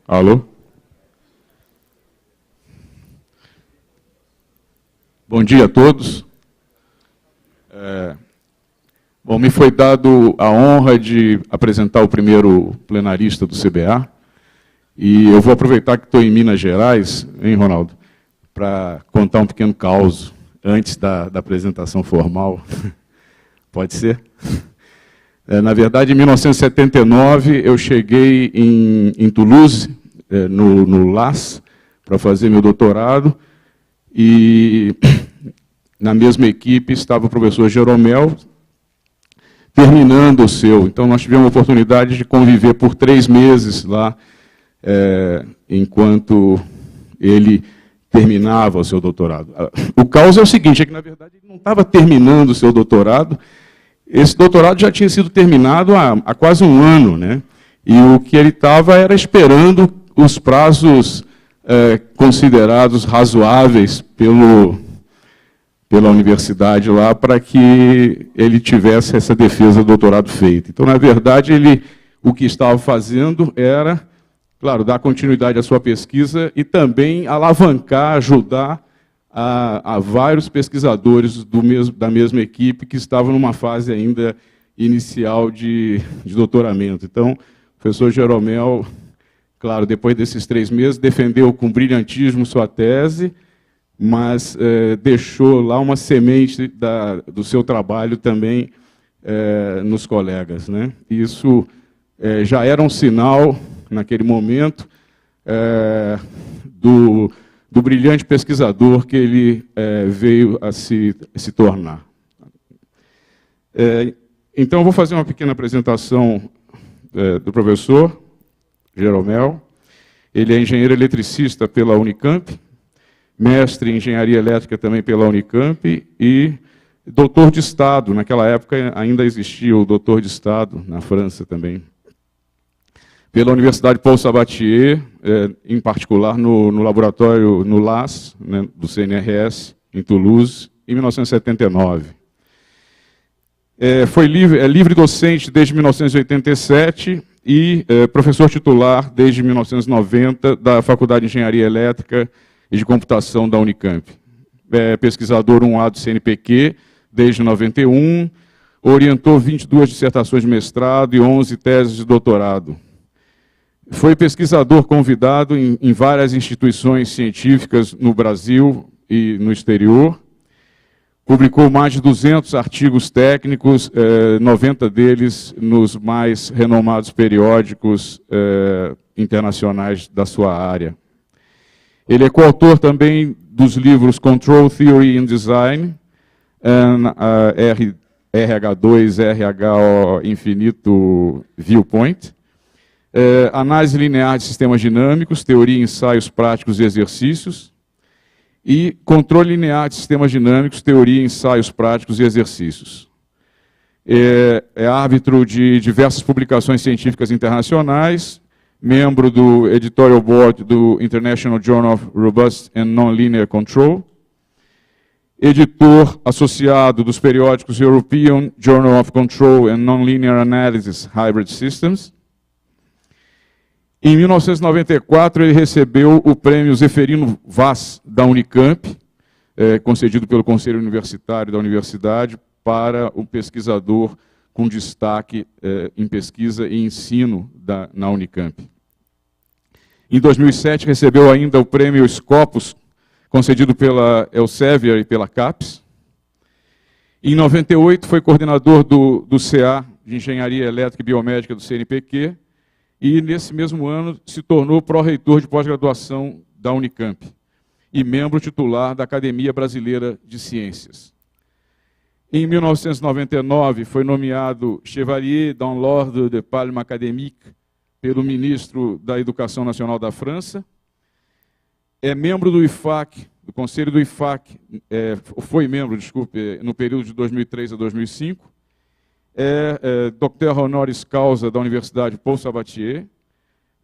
Alô? Bom dia a todos. Bom, me foi dado a honra de apresentar o primeiro plenarista do CBA, e eu vou aproveitar que estou em Minas Gerais, hein, Ronaldo, para contar um pequeno caos antes da apresentação formal. Pode ser? Na verdade, em 1979, eu cheguei em Toulouse, no LAS, para fazer meu doutorado, e na mesma equipe estava o professor Jeromel, terminando o seu. Então, nós tivemos a oportunidade de conviver por 3 meses lá, enquanto ele terminava o seu doutorado. O caos é o seguinte, é que, na verdade, ele não estava terminando o seu doutorado. Esse doutorado já tinha sido terminado há quase um ano, né? E o que ele estava era esperando os prazos considerados razoáveis pela universidade lá para que ele tivesse essa defesa do doutorado feita. Então, na verdade, o que estava fazendo era, claro, dar continuidade à sua pesquisa e também alavancar, ajudar a vários pesquisadores da mesma equipe que estavam numa fase ainda inicial de doutoramento. Então, o professor Jeromel, claro, depois desses 3 meses, defendeu com brilhantismo sua tese, mas deixou lá uma semente do seu trabalho também nos colegas, né? Isso já era um sinal, naquele momento, do brilhante pesquisador que ele veio a se tornar. Então, eu vou fazer uma pequena apresentação do professor Jeromel. Ele é engenheiro eletricista pela Unicamp, mestre em engenharia elétrica também pela Unicamp e doutor de Estado. Naquela época ainda existia o doutor de Estado, na França também. Pela Universidade Paul Sabatier, em particular no laboratório, no LAS, né, do CNRS, em Toulouse, em 1979. Foi livre docente desde 1987 e professor titular desde 1990 da Faculdade de Engenharia Elétrica e de Computação da Unicamp. Pesquisador 1A do CNPq desde 91, orientou 22 dissertações de mestrado e 11 teses de doutorado. Foi pesquisador convidado em várias instituições científicas no Brasil e no exterior. Publicou mais de 200 artigos técnicos, 90 deles nos mais renomados periódicos internacionais da sua área. Ele é coautor também dos livros Control Theory in Design, RH2, RHO Infinito Viewpoint, Análise Linear de Sistemas Dinâmicos, Teoria, Ensaios Práticos e Exercícios, e Controle Linear de Sistemas Dinâmicos, Teoria, Ensaios Práticos e Exercícios. É árbitro de diversas publicações científicas internacionais, membro do Editorial Board do International Journal of Robust and Nonlinear Control, editor associado dos periódicos European Journal of Control and Nonlinear Analysis Hybrid Systems. Em 1994, ele recebeu o prêmio Zeferino Vaz da Unicamp, concedido pelo Conselho Universitário da Universidade, para o pesquisador com destaque em pesquisa e ensino na Unicamp. Em 2007, recebeu ainda o prêmio Scopus, concedido pela Elsevier e pela CAPES. Em 98, foi coordenador do CA de Engenharia Elétrica e Biomédica do CNPq, e, nesse mesmo ano, se tornou pró-reitor de pós-graduação da Unicamp e membro titular da Academia Brasileira de Ciências. Em 1999, foi nomeado Chevalier dans l'Ordre de Palme Académique pelo ministro da Educação Nacional da França. É membro do IFAC, do Conselho do IFAC, foi membro, desculpe, no período de 2003 a 2005. Dr. honoris causa da Universidade Paul Sabatier,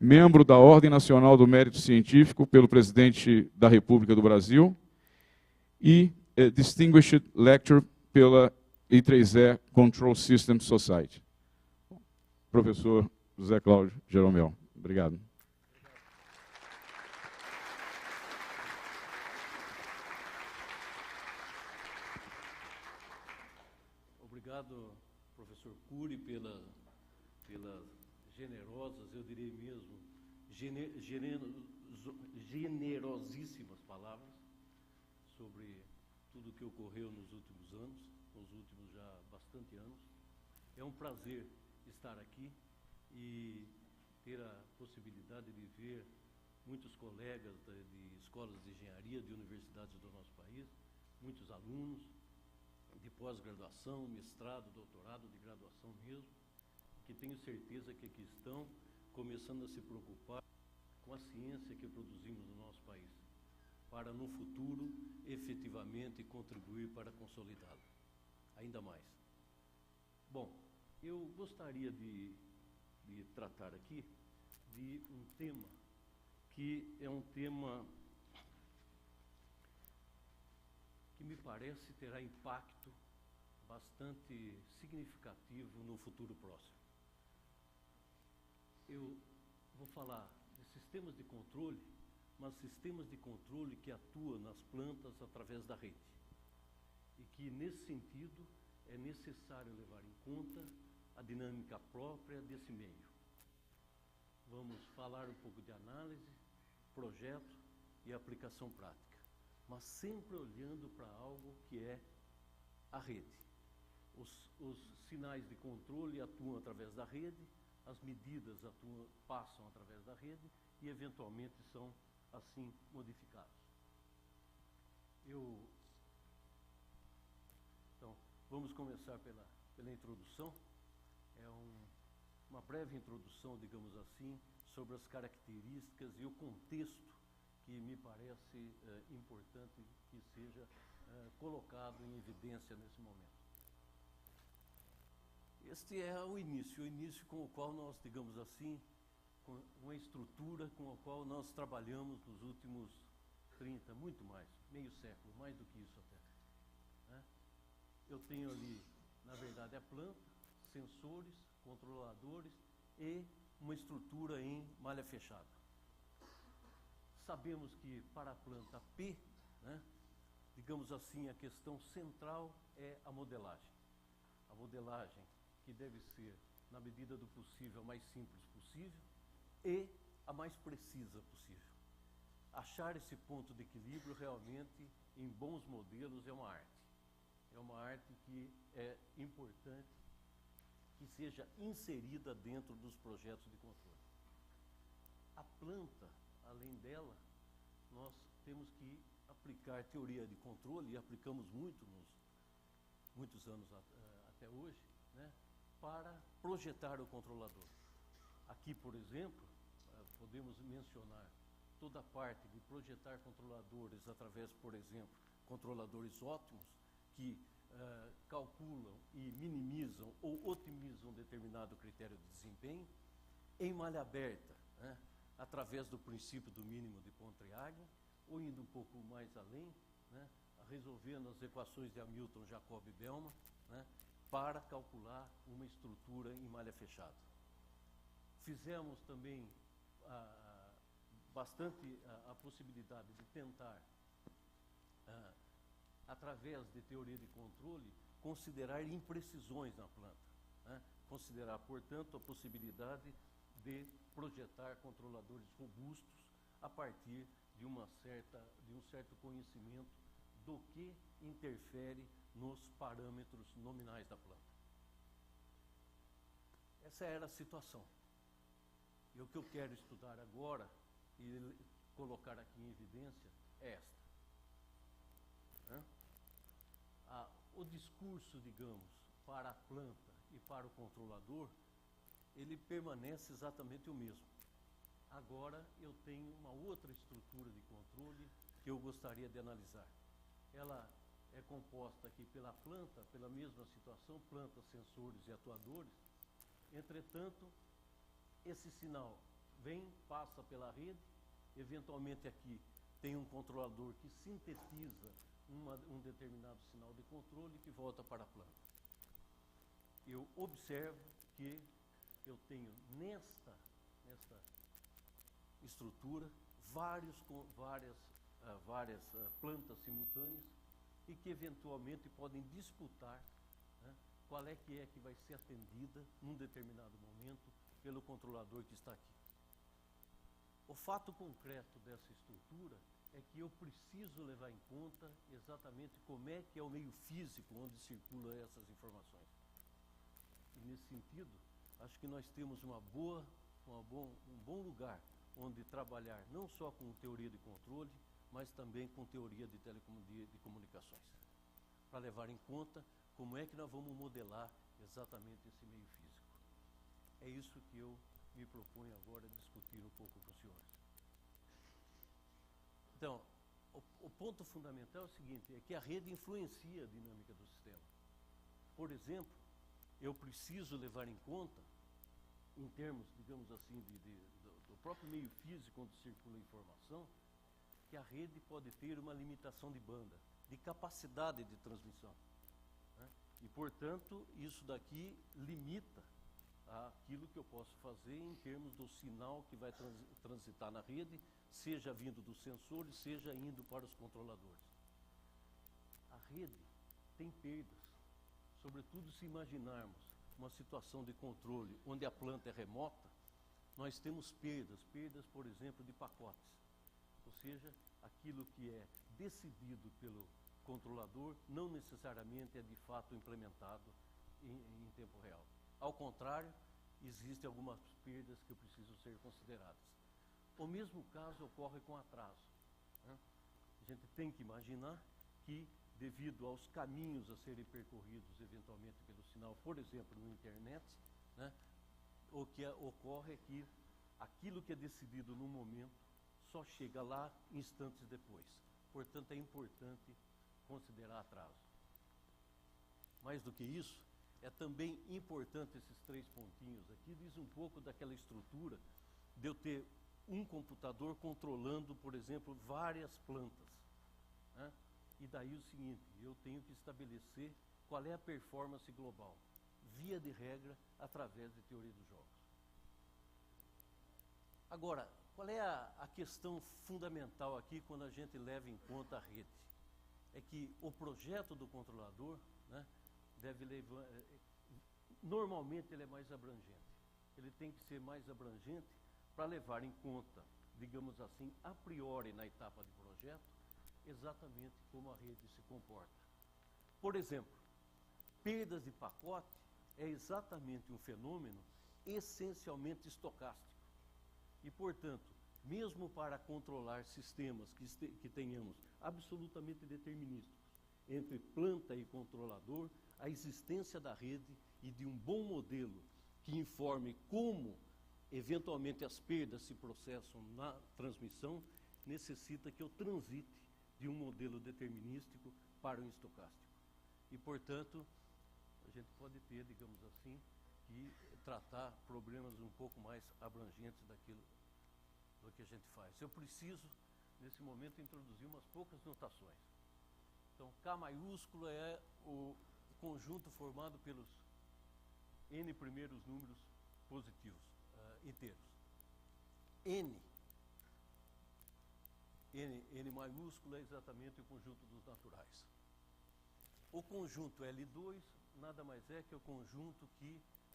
membro da Ordem Nacional do Mérito Científico pelo presidente da República do Brasil e Distinguished Lecturer pela I3E Control System Society. Professor José Cláudio Jeromel. Obrigado. obrigado, professor Cury, pelas generosas, eu diria mesmo, generosíssimas palavras sobre tudo o que ocorreu nos últimos anos, nos últimos já bastante anos. É um prazer estar aqui e ter a possibilidade de ver muitos colegas de escolas de engenharia, de universidades do nosso país, muitos alunos de pós-graduação, mestrado, doutorado, de graduação mesmo, que tenho certeza que aqui estão começando a se preocupar com a ciência que produzimos no nosso país, para no futuro efetivamente contribuir para consolidá-la ainda mais. Bom, eu gostaria de tratar aqui de um tema que é um tema que me parece terá impacto bastante significativo no futuro próximo. Eu vou falar de sistemas de controle, mas sistemas de controle que atuam nas plantas através da rede. E que, nesse sentido, é necessário levar em conta a dinâmica própria desse meio. Vamos falar um pouco de análise, projeto e aplicação prática, mas sempre olhando para algo que é a rede. Os sinais de controle atuam através da rede, as medidas passam através da rede e, eventualmente, são assim modificados. Então, vamos começar pela introdução. É uma breve introdução, digamos assim, sobre as características e o contexto que me parece importante que seja colocado em evidência nesse momento. Este é o início com o qual nós, digamos assim, com uma estrutura com a qual nós trabalhamos nos últimos 30, muito mais, meio século, mais do que isso até. Né? Eu tenho ali, na verdade, a planta, sensores, controladores e uma estrutura em malha fechada. Sabemos que para a planta P, né, digamos assim, a questão central é a modelagem. A modelagem que deve ser, na medida do possível, a mais simples possível e a mais precisa possível. Achar esse ponto de equilíbrio realmente em bons modelos é uma arte. É uma arte que é importante que seja inserida dentro dos projetos de controle. A planta, além dela, nós temos que aplicar teoria de controle, e aplicamos muito muitos anos até hoje, né, para projetar o controlador. Aqui, por exemplo, podemos mencionar toda a parte de projetar controladores através, por exemplo, controladores ótimos que calculam e minimizam ou otimizam um determinado critério de desempenho em malha aberta, né, através do princípio do mínimo de Pontryagin, ou indo um pouco mais além, né, resolvendo as equações de Hamilton, Jacob e Bellman, né, para calcular uma estrutura em malha fechada. Fizemos também bastante a possibilidade de tentar, através de teoria de controle, considerar imprecisões na planta, né? Considerar, portanto, a possibilidade de projetar controladores robustos a partir de um certo conhecimento do que interfere nos parâmetros nominais da planta. Essa era a situação. E o que eu quero estudar agora e colocar aqui em evidência é esta. Né? O discurso, digamos, para a planta e para o controlador, ele permanece exatamente o mesmo. Agora eu tenho uma outra estrutura de controle que eu gostaria de analisar. Ela é composta aqui pela planta, pela mesma situação, plantas, sensores e atuadores. Entretanto, esse sinal passa pela rede, eventualmente aqui tem um controlador que sintetiza um determinado sinal de controle que volta para a planta. Eu observo que eu tenho nesta estrutura várias plantas simultâneas e que eventualmente podem disputar, né, qual é que vai ser atendida num determinado momento pelo controlador que está aqui. O fato concreto dessa estrutura é que eu preciso levar em conta exatamente como é que é o meio físico onde circulam essas informações. E nesse sentido, acho que nós temos um bom lugar onde trabalhar não só com teoria de controle, mas também com teoria de comunicações, para levar em conta como é que nós vamos modelar exatamente esse meio físico. É isso que eu me proponho agora discutir um pouco com os senhores. Então, o ponto fundamental é o seguinte, é que a rede influencia a dinâmica do sistema. Por exemplo, eu preciso levar em conta, em termos, digamos assim, do próprio meio físico onde circula a informação, que a rede pode ter uma limitação de banda, de capacidade de transmissão, né? E, portanto, isso daqui limita aquilo que eu posso fazer em termos do sinal que vai transitar na rede, seja vindo dos sensores, seja indo para os controladores. A rede tem perdas, sobretudo se imaginarmos uma situação de controle onde a planta é remota, nós temos perdas, por exemplo, de pacotes. Ou seja, aquilo que é decidido pelo controlador não necessariamente é de fato implementado em tempo real. Ao contrário, existem algumas perdas que precisam ser consideradas. O mesmo caso ocorre com atraso, né? A gente tem que imaginar que, devido aos caminhos a serem percorridos eventualmente pelo sinal, por exemplo, na internet, né, o que ocorre é que aquilo que é decidido no momento só chega lá instantes depois. Portanto, é importante considerar atraso. Mais do que isso, é também importante esses 3 pontinhos aqui, diz um pouco daquela estrutura de eu ter um computador controlando, por exemplo, várias plantas, né? E daí o seguinte, eu tenho que estabelecer qual é a performance global, via de regra, através de teoria dos jogos. Agora, qual é a questão fundamental aqui quando a gente leva em conta a rede? É que o projeto do controlador, né, deve levar, normalmente ele é mais abrangente. Ele tem que ser mais abrangente para levar em conta, digamos assim, a priori na etapa de projeto, exatamente como a rede se comporta. Por exemplo, perdas de pacote é exatamente um fenômeno essencialmente estocástico. E, portanto, mesmo para controlar sistemas que tenhamos absolutamente determinísticos entre planta e controlador, a existência da rede e de um bom modelo que informe como, eventualmente, as perdas se processam na transmissão, necessita que eu transite de um modelo determinístico para um estocástico. E, portanto, a gente pode ter, digamos assim, que tratar problemas um pouco mais abrangentes daquilo do que a gente faz. Eu preciso, nesse momento, introduzir umas poucas notações. Então, K maiúsculo é o conjunto formado pelos N primeiros números positivos, inteiros. N maiúsculo é exatamente o conjunto dos naturais. O conjunto L2 nada mais é que o conjunto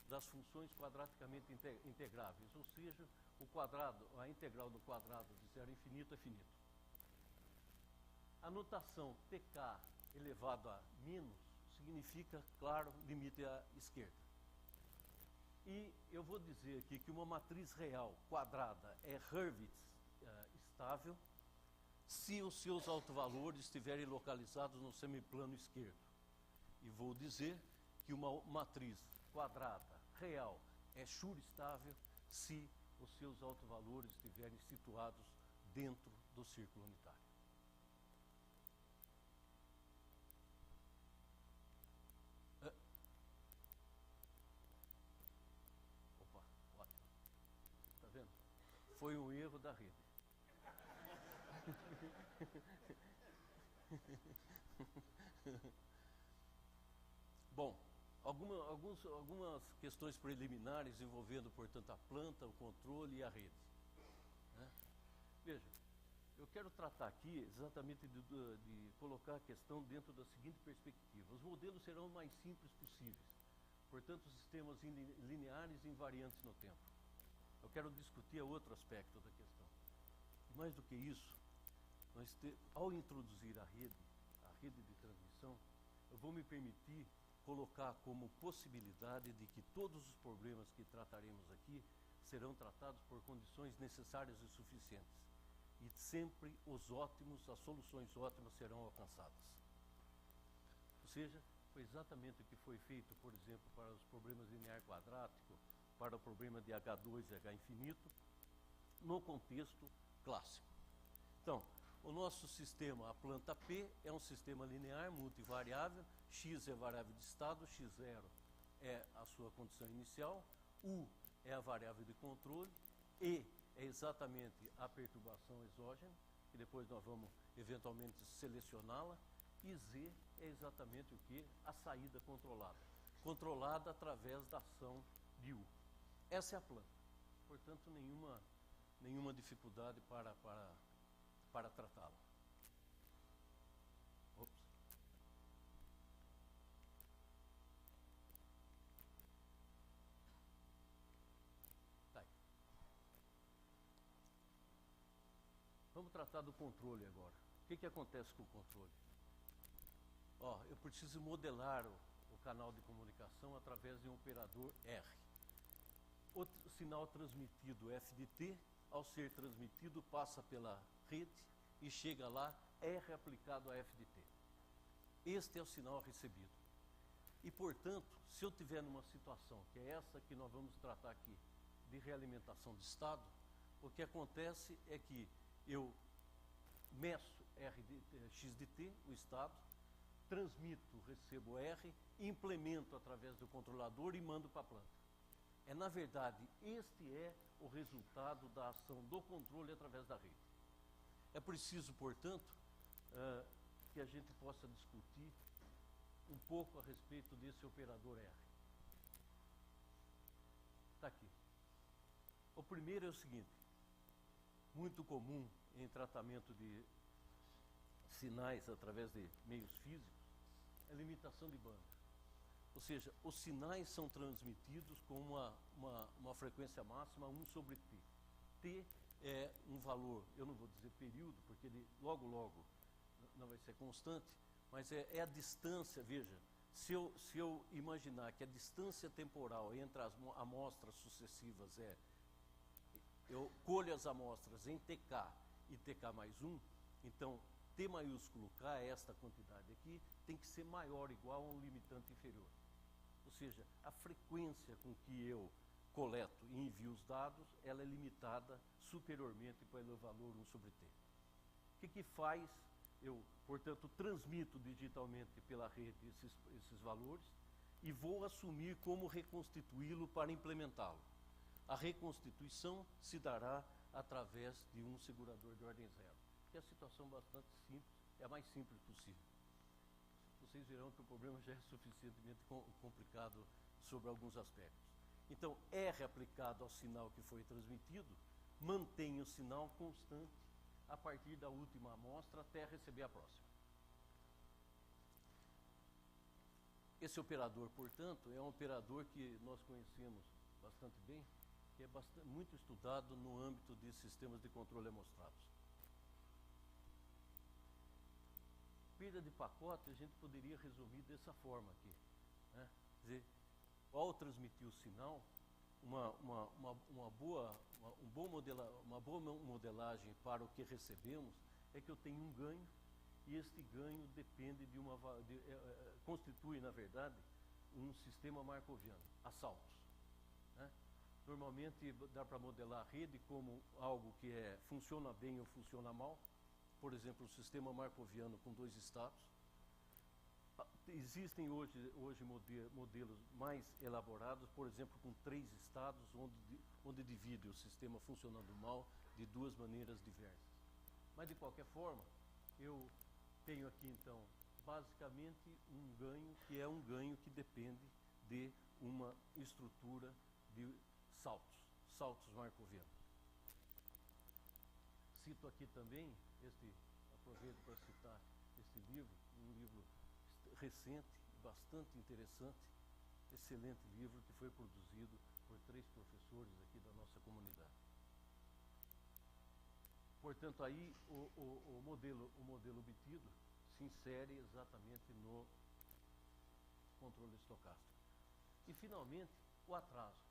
das funções quadraticamente integráveis, ou seja, a integral do quadrado de 0 a infinito é finito. A notação TK elevado a menos significa, claro, limite à esquerda. E eu vou dizer aqui que uma matriz real quadrada é Hurwitz estável se os seus autovalores estiverem localizados no semiplano esquerdo. E vou dizer que uma matriz quadrada real é Schur estável se os seus autovalores estiverem situados dentro do círculo unitário. Opa, ótimo. Está vendo? Foi um erro da rede. Bom, algumas questões preliminares envolvendo, portanto, a planta, o controle e a rede, né? Veja, eu quero tratar aqui exatamente de colocar a questão dentro da seguinte perspectiva. Os modelos serão o mais simples possíveis, portanto, sistemas lineares e invariantes no tempo. Eu quero discutir outro aspecto da questão. Mais do que isso, ao introduzir a rede de transmissão, eu vou me permitir colocar como possibilidade de que todos os problemas que trataremos aqui serão tratados por condições necessárias e suficientes. E sempre as soluções ótimas serão alcançadas. Ou seja, foi exatamente o que foi feito, por exemplo, para os problemas linear quadrático, para o problema de H2 e H infinito, no contexto clássico. Então, o nosso sistema, a planta P, é um sistema linear multivariável, x é a variável de estado, x0 é a sua condição inicial, U é a variável de controle, E é exatamente a perturbação exógena, que depois nós vamos eventualmente selecioná-la, e Z é exatamente o que? A saída controlada. Controlada através da ação de U. Essa é a planta. Portanto, nenhuma dificuldade para tratá-la. Ops. Tá aí. Vamos tratar do controle agora. O que acontece com o controle? Eu preciso modelar o canal de comunicação através de um operador R. O sinal transmitido f de t, ao ser transmitido, passa pela rede e chega lá, R aplicado a f de t. Este é o sinal recebido. E, portanto, se eu tiver numa situação, que é essa que nós vamos tratar aqui, de realimentação de estado, o que acontece é que eu meço x de t, o estado, transmito, recebo R, implemento através do controlador e mando para a planta. Na verdade, este é o resultado da ação do controle através da rede. É preciso, portanto, que a gente possa discutir um pouco a respeito desse operador R. Está aqui. O primeiro é o seguinte, muito comum em tratamento de sinais através de meios físicos, é limitação de banda. Ou seja, os sinais são transmitidos com uma frequência máxima 1 sobre t. T é um valor, eu não vou dizer período, porque ele logo não vai ser constante, mas é a distância, veja, se eu imaginar que a distância temporal entre as amostras sucessivas eu colho as amostras em TK e TK mais 1, então T maiúsculo K, esta quantidade aqui, tem que ser maior, igual a um limitante inferior. Ou seja, a frequência com que eu coleto e envio os dados, ela é limitada superiormente pelo valor 1 sobre t. O que faz? Eu, portanto, transmito digitalmente pela rede esses valores e vou assumir como reconstituí-lo para implementá-lo. A reconstituição se dará através de um segurador de ordem zero, que é a situação bastante simples, é a mais simples possível. Vocês verão que o problema já é suficientemente complicado sobre alguns aspectos. Então, R aplicado ao sinal que foi transmitido, mantém o sinal constante a partir da última amostra até receber a próxima. Esse operador, portanto, é um operador que nós conhecemos bastante bem, que é muito estudado no âmbito de sistemas de controle amostrados. Perda de pacote a gente poderia resumir dessa forma aqui, né? Quer dizer, ao transmitir o sinal, uma boa modelagem para o que recebemos é que eu tenho um ganho, e este ganho depende constitui, na verdade, um sistema markoviano, a saltos, né? Normalmente dá para modelar a rede como algo que funciona bem ou funciona mal. Por exemplo, o sistema markoviano com 2 estados. Existem hoje modelos mais elaborados, por exemplo, com 3 estados, onde divide o sistema funcionando mal de 2 maneiras diversas. Mas, de qualquer forma, eu tenho aqui, então, basicamente um ganho, que é um ganho que depende de uma estrutura de saltos markovianos. Cito aqui também, aproveito para citar este livro, um livro recente, bastante interessante, excelente livro que foi produzido por 3 professores aqui da nossa comunidade. Portanto, aí o modelo obtido se insere exatamente no controle estocástico. E, finalmente, o atraso.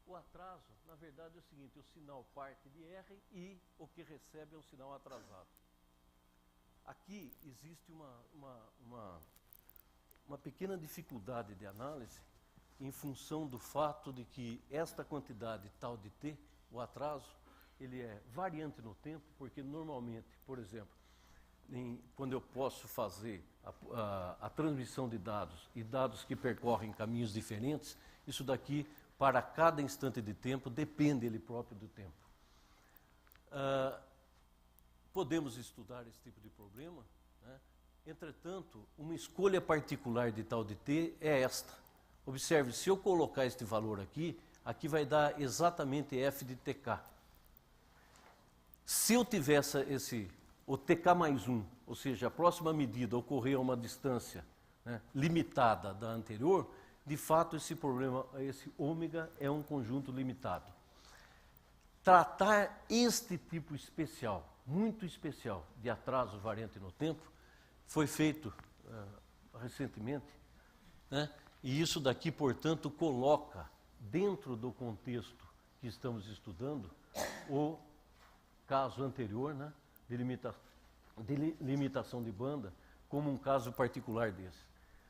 O atraso, na verdade, é o seguinte: o sinal parte de R e o que recebe é um sinal atrasado. Aqui existe uma pequena dificuldade de análise em função do fato de que esta quantidade tal de T, o atraso, ele é variante no tempo, porque normalmente, por exemplo, quando eu posso fazer a transmissão de dados e dados que percorrem caminhos diferentes, isso daqui, para cada instante de tempo, depende ele próprio do tempo. Podemos estudar esse tipo de problema, né? Entretanto, uma escolha particular de tal de T é esta. Observe, se eu colocar este valor aqui, aqui vai dar exatamente f de tk. Se eu tivesse o tk mais 1, ou seja, a próxima medida ocorrer a uma distância, né, limitada da anterior, de fato esse problema, esse ômega é um conjunto limitado. Tratar este tipo especial, muito especial, de atraso variante no tempo, foi feito recentemente, né? E isso daqui, portanto, coloca dentro do contexto que estamos estudando o caso anterior, né, de limitação de banda, como um caso particular desse.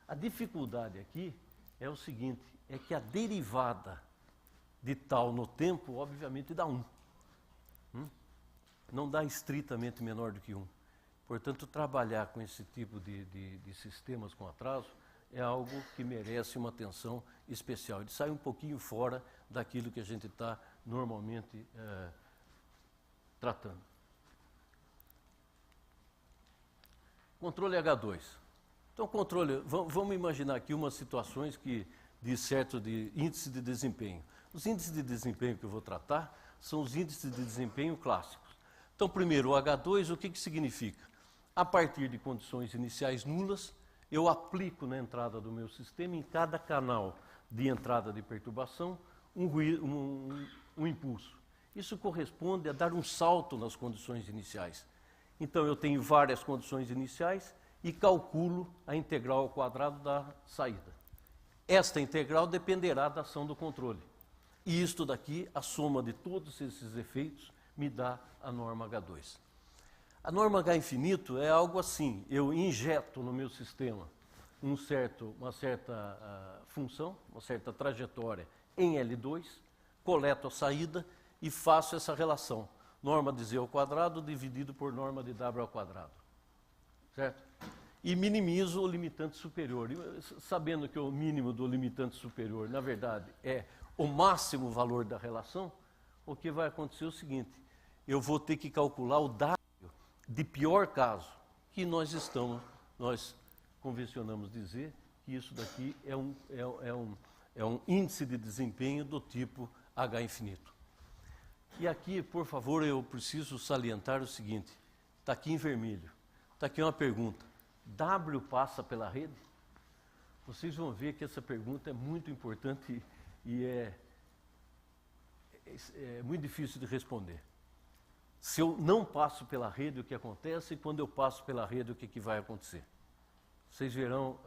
A dificuldade aqui é o seguinte, é que a derivada de tal no tempo, obviamente, dá 1. Não dá estritamente menor do que 1. Portanto, trabalhar com esse tipo de sistemas com atraso é algo que merece uma atenção especial. Ele sai um pouquinho fora daquilo que a gente está normalmente tratando. Controle H2. Então, controle, vamos imaginar aqui umas situações de índice de desempenho. Os índices de desempenho que eu vou tratar são os índices de desempenho clássicos. Então, primeiro, o H2, o que significa? A partir de condições iniciais nulas, eu aplico na entrada do meu sistema, em cada canal de entrada de perturbação, um impulso. Isso corresponde a dar um salto nas condições iniciais. Então, eu tenho várias condições iniciais e calculo a integral ao quadrado da saída. Esta integral dependerá da ação do controle. E isto daqui, a soma de todos esses efeitos, me dá a norma H2. A norma H infinito é algo assim: eu injeto no meu sistema uma certa função, uma certa trajetória em L2, coleto a saída e faço essa relação. Norma de Z ao quadrado dividido por norma de W ao quadrado. Certo? E minimizo o limitante superior. Sabendo que o mínimo do limitante superior, na verdade, é o máximo valor da relação, o que vai acontecer é o seguinte: eu vou ter que calcular o W de pior caso, que nós convencionamos dizer que isso daqui é um índice de desempenho do tipo H infinito. E aqui, por favor, eu preciso salientar o seguinte: está aqui em vermelho, está aqui uma pergunta: W passa pela rede? Vocês vão ver que essa pergunta é muito importante e é muito difícil de responder. Se eu não passo pela rede, o que acontece? E quando eu passo pela rede, o que vai acontecer? Vocês verão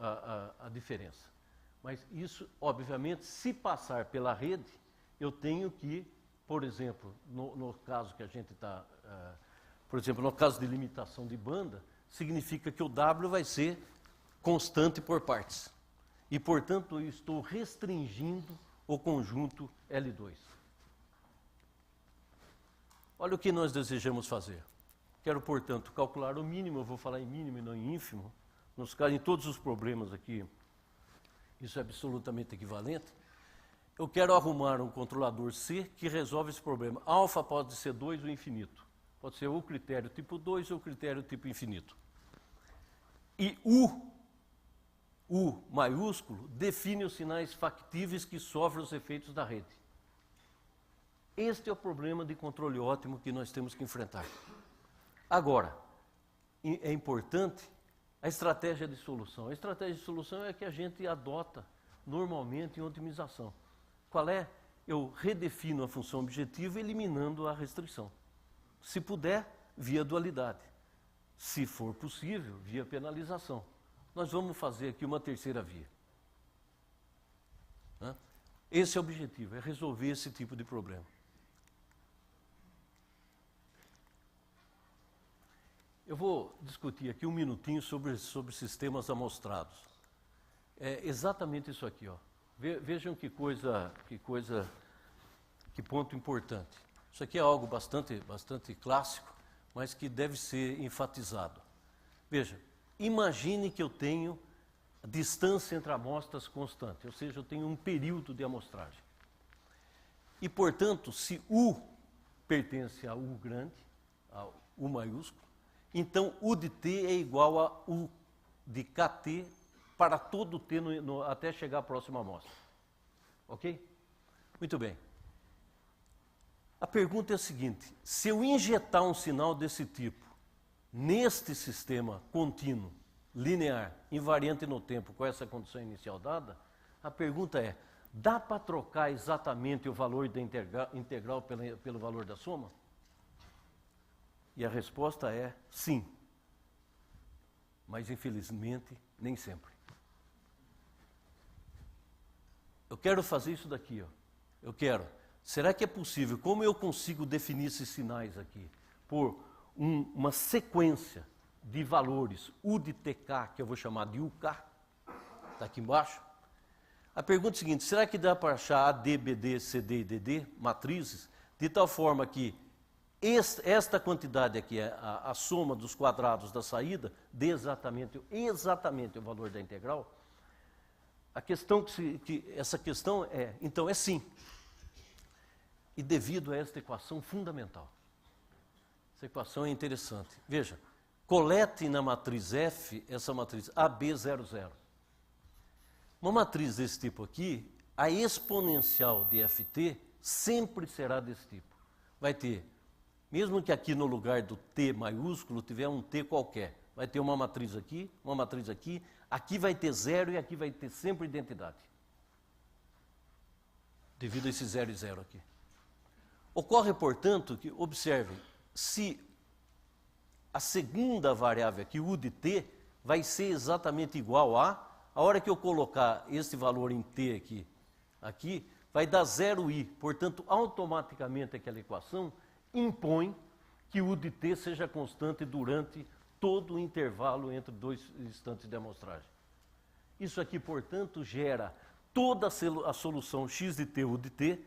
a diferença. Mas isso, obviamente, se passar pela rede, eu tenho que, por exemplo, no caso que a gente está, por exemplo, no caso de limitação de banda, significa que o W vai ser constante por partes. E, portanto, eu estou restringindo o conjunto L2. Olha o que nós desejamos fazer. Quero, portanto, calcular o mínimo, eu vou falar em mínimo e não em ínfimo. Em todos os problemas aqui, isso é absolutamente equivalente. Eu quero arrumar um controlador C que resolve esse problema. Alfa pode ser 2 ou infinito. Pode ser ou critério tipo 2 ou critério tipo infinito. E U maiúsculo define os sinais factíveis que sofrem os efeitos da rede. Este é o problema de controle ótimo que nós temos que enfrentar. Agora, é importante a estratégia de solução. A estratégia de solução é a que a gente adota normalmente em otimização. Qual é? Eu redefino a função objetiva eliminando a restrição. Se puder, via dualidade. Se for possível, via penalização. Nós vamos fazer aqui uma terceira via. Esse é o objetivo, é resolver esse tipo de problema. Eu vou discutir aqui um minutinho sobre sistemas amostrados. É exatamente isso aqui, ó. Vejam que ponto importante. Isso aqui é algo bastante clássico, mas que deve ser enfatizado. Veja, imagine que eu tenho a distância entre amostras constante, ou seja, eu tenho um período de amostragem. E, portanto, se U pertence a U grande, a U maiúsculo, então U de T é igual a U de KT para todo T até chegar à próxima amostra. Ok? Muito bem. A pergunta é a seguinte: se eu injetar um sinal desse tipo neste sistema contínuo, linear, invariante no tempo, com essa condição inicial dada, a pergunta é: dá para trocar exatamente o valor da integral pelo valor da soma? E a resposta é sim. Mas, infelizmente, nem sempre. Eu quero fazer isso daqui, ó. Será que é possível? Como eu consigo definir esses sinais aqui? Por uma sequência de valores, U de TK, que eu vou chamar de UK, está aqui embaixo. A pergunta é a seguinte: será que dá para achar AD, BD, CD e DD, matrizes, de tal forma que esta quantidade aqui, a soma dos quadrados da saída, dê exatamente o valor da integral? Essa questão é, então, é sim. E devido a esta equação fundamental. Essa equação é interessante. Veja, colete na matriz F essa matriz AB00. Uma matriz desse tipo aqui, a exponencial de FT sempre será desse tipo. Vai ter, mesmo que aqui no lugar do T maiúsculo tiver um T qualquer, vai ter uma matriz aqui, aqui vai ter zero e aqui vai ter sempre identidade. Devido a esse 0 e 0 aqui. Ocorre, portanto, que, observem, se a segunda variável aqui, U de T, vai ser exatamente igual a hora que eu colocar este valor em T aqui vai dar 0i. Portanto, automaticamente aquela equação impõe que U de T seja constante durante todo o intervalo entre dois instantes de amostragem. Isso aqui, portanto, gera toda a solução x de T, U de T,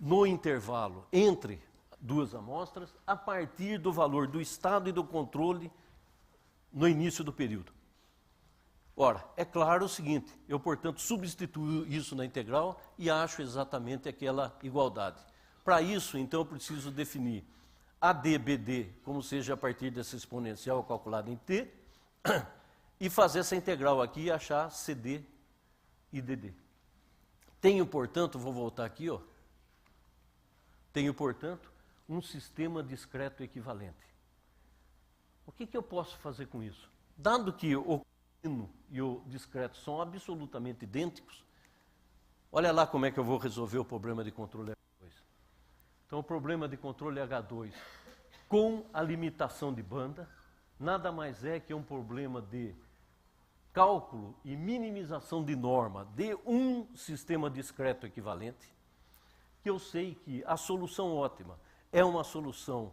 no intervalo entre duas amostras, a partir do valor do estado e do controle no início do período. Ora, é claro o seguinte: eu, portanto, substituo isso na integral e acho exatamente aquela igualdade. Para isso, então, eu preciso definir AD, BD, como seja a partir dessa exponencial calculada em T, e fazer essa integral aqui e achar CD e DD. Tenho, portanto, vou voltar aqui, ó. Tenho, portanto, um sistema discreto equivalente. O que eu posso fazer com isso? Dado que o contínuo e o discreto são absolutamente idênticos, olha lá como é que eu vou resolver o problema de controle H2. Então, o problema de controle H2 com a limitação de banda nada mais é que um problema de cálculo e minimização de norma de um sistema discreto equivalente, que eu sei que a solução ótima é uma solução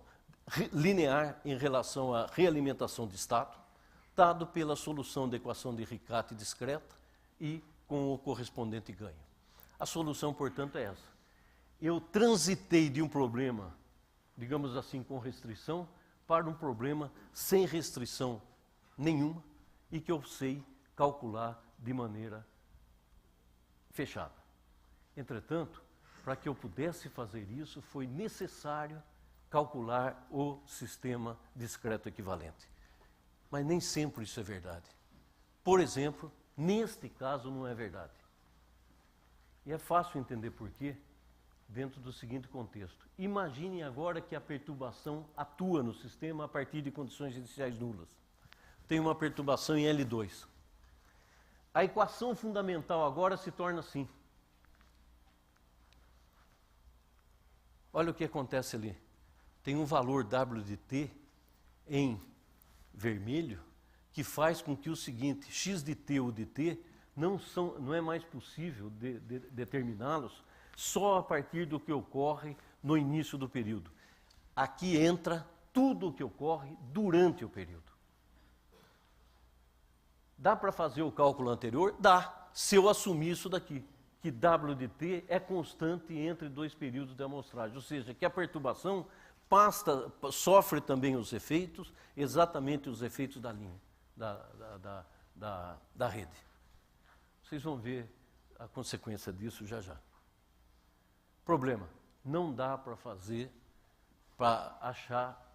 linear em relação à realimentação de estado, dado pela solução da equação de Riccati discreta e com o correspondente ganho. A solução, portanto, é essa. Eu transitei de um problema, digamos assim, com restrição, para um problema sem restrição nenhuma e que eu sei calcular de maneira fechada. Entretanto, para que eu pudesse fazer isso, foi necessário calcular o sistema discreto equivalente. Mas nem sempre isso é verdade. Por exemplo, neste caso não é verdade. E é fácil entender por quê, dentro do seguinte contexto. Imaginem agora que a perturbação atua no sistema a partir de condições iniciais nulas. Tem uma perturbação em L2. A equação fundamental agora se torna assim. Olha o que acontece ali. Tem um valor W de t em vermelho que faz com que o seguinte, x de t ou de t, não é mais possível determiná-los só a partir do que ocorre no início do período. Aqui entra tudo o que ocorre durante o período. Dá para fazer o cálculo anterior? Dá, se eu assumir isso daqui, que W de t é constante entre dois períodos de amostragem, ou seja, que a perturbação sofre também os efeitos, exatamente os efeitos da linha, da rede. Vocês vão ver a consequência disso já já. Problema, não dá para fazer, para achar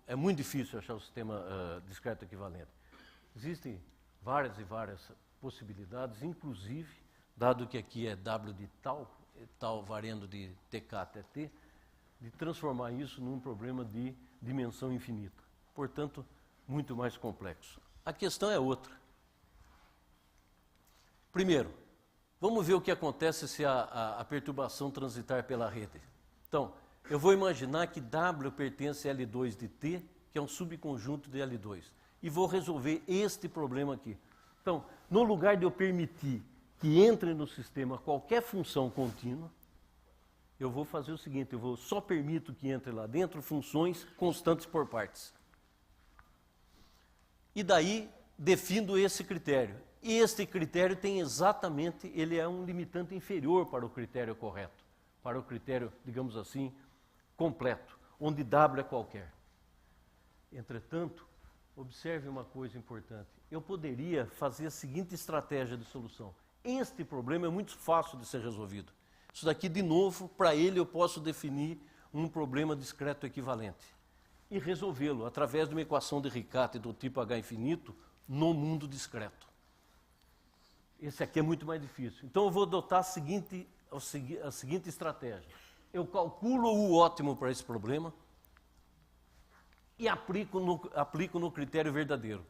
é muito difícil achar o sistema discreto equivalente. Existem várias e várias possibilidades, inclusive, dado que aqui é W de tal variando de TK até T, de transformar isso num problema de dimensão infinita. Portanto, muito mais complexo. A questão é outra. Primeiro, vamos ver o que acontece se a perturbação transitar pela rede. Então, eu vou imaginar que W pertence a L2 de T, que é um subconjunto de L2. E vou resolver este problema aqui. Então, no lugar de eu permitir que entre no sistema qualquer função contínua, eu vou fazer o seguinte, eu só permito que entre lá dentro funções constantes por partes. E daí, defino esse critério. E este critério tem exatamente, ele é um limitante inferior para o critério correto, para o critério, digamos assim, completo, onde W é qualquer. Entretanto, observe uma coisa importante. Eu poderia fazer a seguinte estratégia de solução. Este problema é muito fácil de ser resolvido. Isso daqui, de novo, para ele eu posso definir um problema discreto equivalente e resolvê-lo através de uma equação de Riccati do tipo H infinito no mundo discreto. Esse aqui é muito mais difícil. Então eu vou adotar a seguinte estratégia. Eu calculo o ótimo para esse problema e aplico no critério verdadeiro.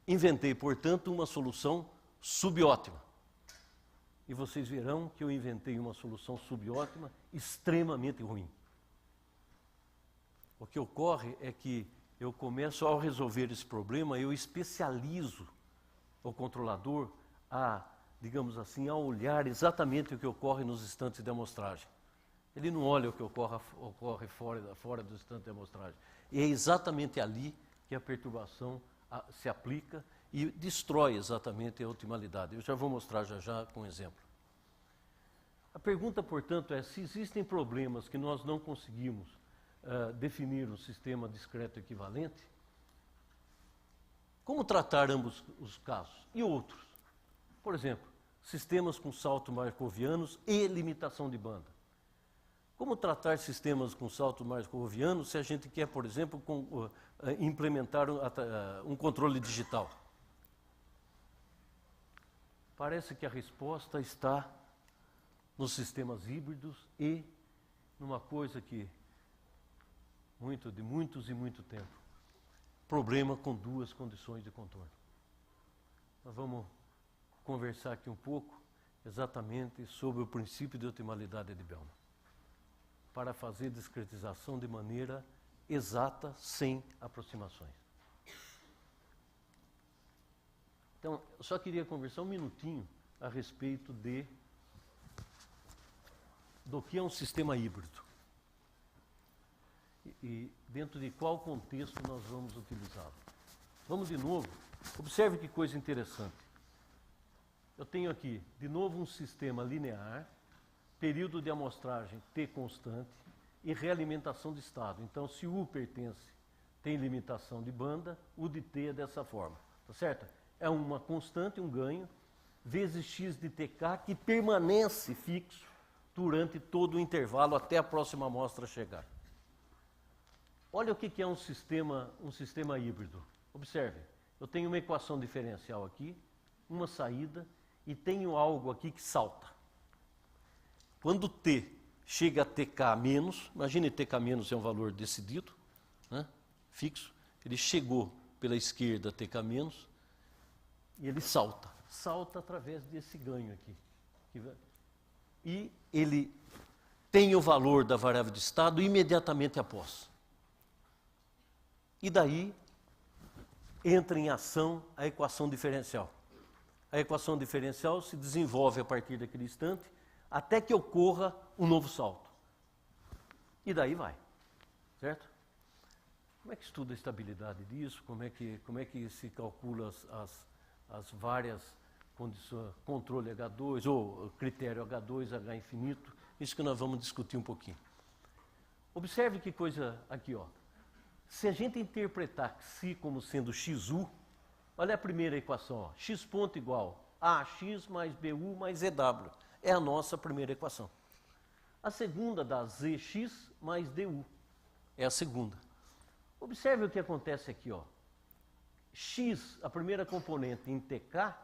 Inventei, portanto, uma solução subótima. E vocês verão que eu inventei uma solução subótima extremamente ruim. O que ocorre é que eu começo, ao resolver esse problema, eu especializo o controlador digamos assim, a olhar exatamente o que ocorre nos instantes de amostragem. Ele não olha o que ocorre fora do instante de amostragem. E é exatamente ali que a perturbação se aplica e destrói exatamente a otimalidade. Eu já vou mostrar já com um exemplo. A pergunta, portanto, é se existem problemas que nós não conseguimos definir um sistema discreto equivalente, como tratar ambos os casos e outros? Por exemplo, sistemas com saltos markovianos e limitação de banda. Como tratar sistemas com saltos markovianos se a gente quer, por exemplo, implementar um controle digital? Parece que a resposta está nos sistemas híbridos e numa coisa que de muitos e muito tempo, problema com duas condições de contorno. Nós vamos conversar aqui um pouco exatamente sobre o princípio de otimalidade de Bellman, para fazer discretização de maneira exata, sem aproximações. Então, eu só queria conversar um minutinho a respeito do que é um sistema híbrido e dentro de qual contexto nós vamos utilizá-lo. Vamos de novo, observe que coisa interessante. Eu tenho aqui, de novo, um sistema linear, período de amostragem T constante e realimentação de estado. Então, se U tem limitação de banda, U de T é dessa forma, tá certo? É uma constante, um ganho, vezes X de TK, que permanece fixo durante todo o intervalo até a próxima amostra chegar. Olha o que é um sistema híbrido. Observe, eu tenho uma equação diferencial aqui, uma saída, e tenho algo aqui que salta. Quando T chega a TK-, imagine TK- é um valor decidido, né, fixo, ele chegou pela esquerda TK-, e ele salta. salta através desse ganho aqui. E ele tem o valor da variável de estado imediatamente após. E daí entra em ação a equação diferencial. A equação diferencial se desenvolve a partir daquele instante até que ocorra um novo salto. E daí vai, certo? Como é que estuda a estabilidade disso? Como é que se calcula as várias condições, controle H2 ou critério H2, H infinito? Isso que nós vamos discutir um pouquinho. Observe que coisa aqui, ó. Se a gente interpretar xi como sendo xu, olha a primeira equação, ó. X ponto igual a AX mais BU mais EW. É a nossa primeira equação. A segunda dá ZX mais DU. É a segunda. Observe o que acontece aqui, ó. X, a primeira componente em TK,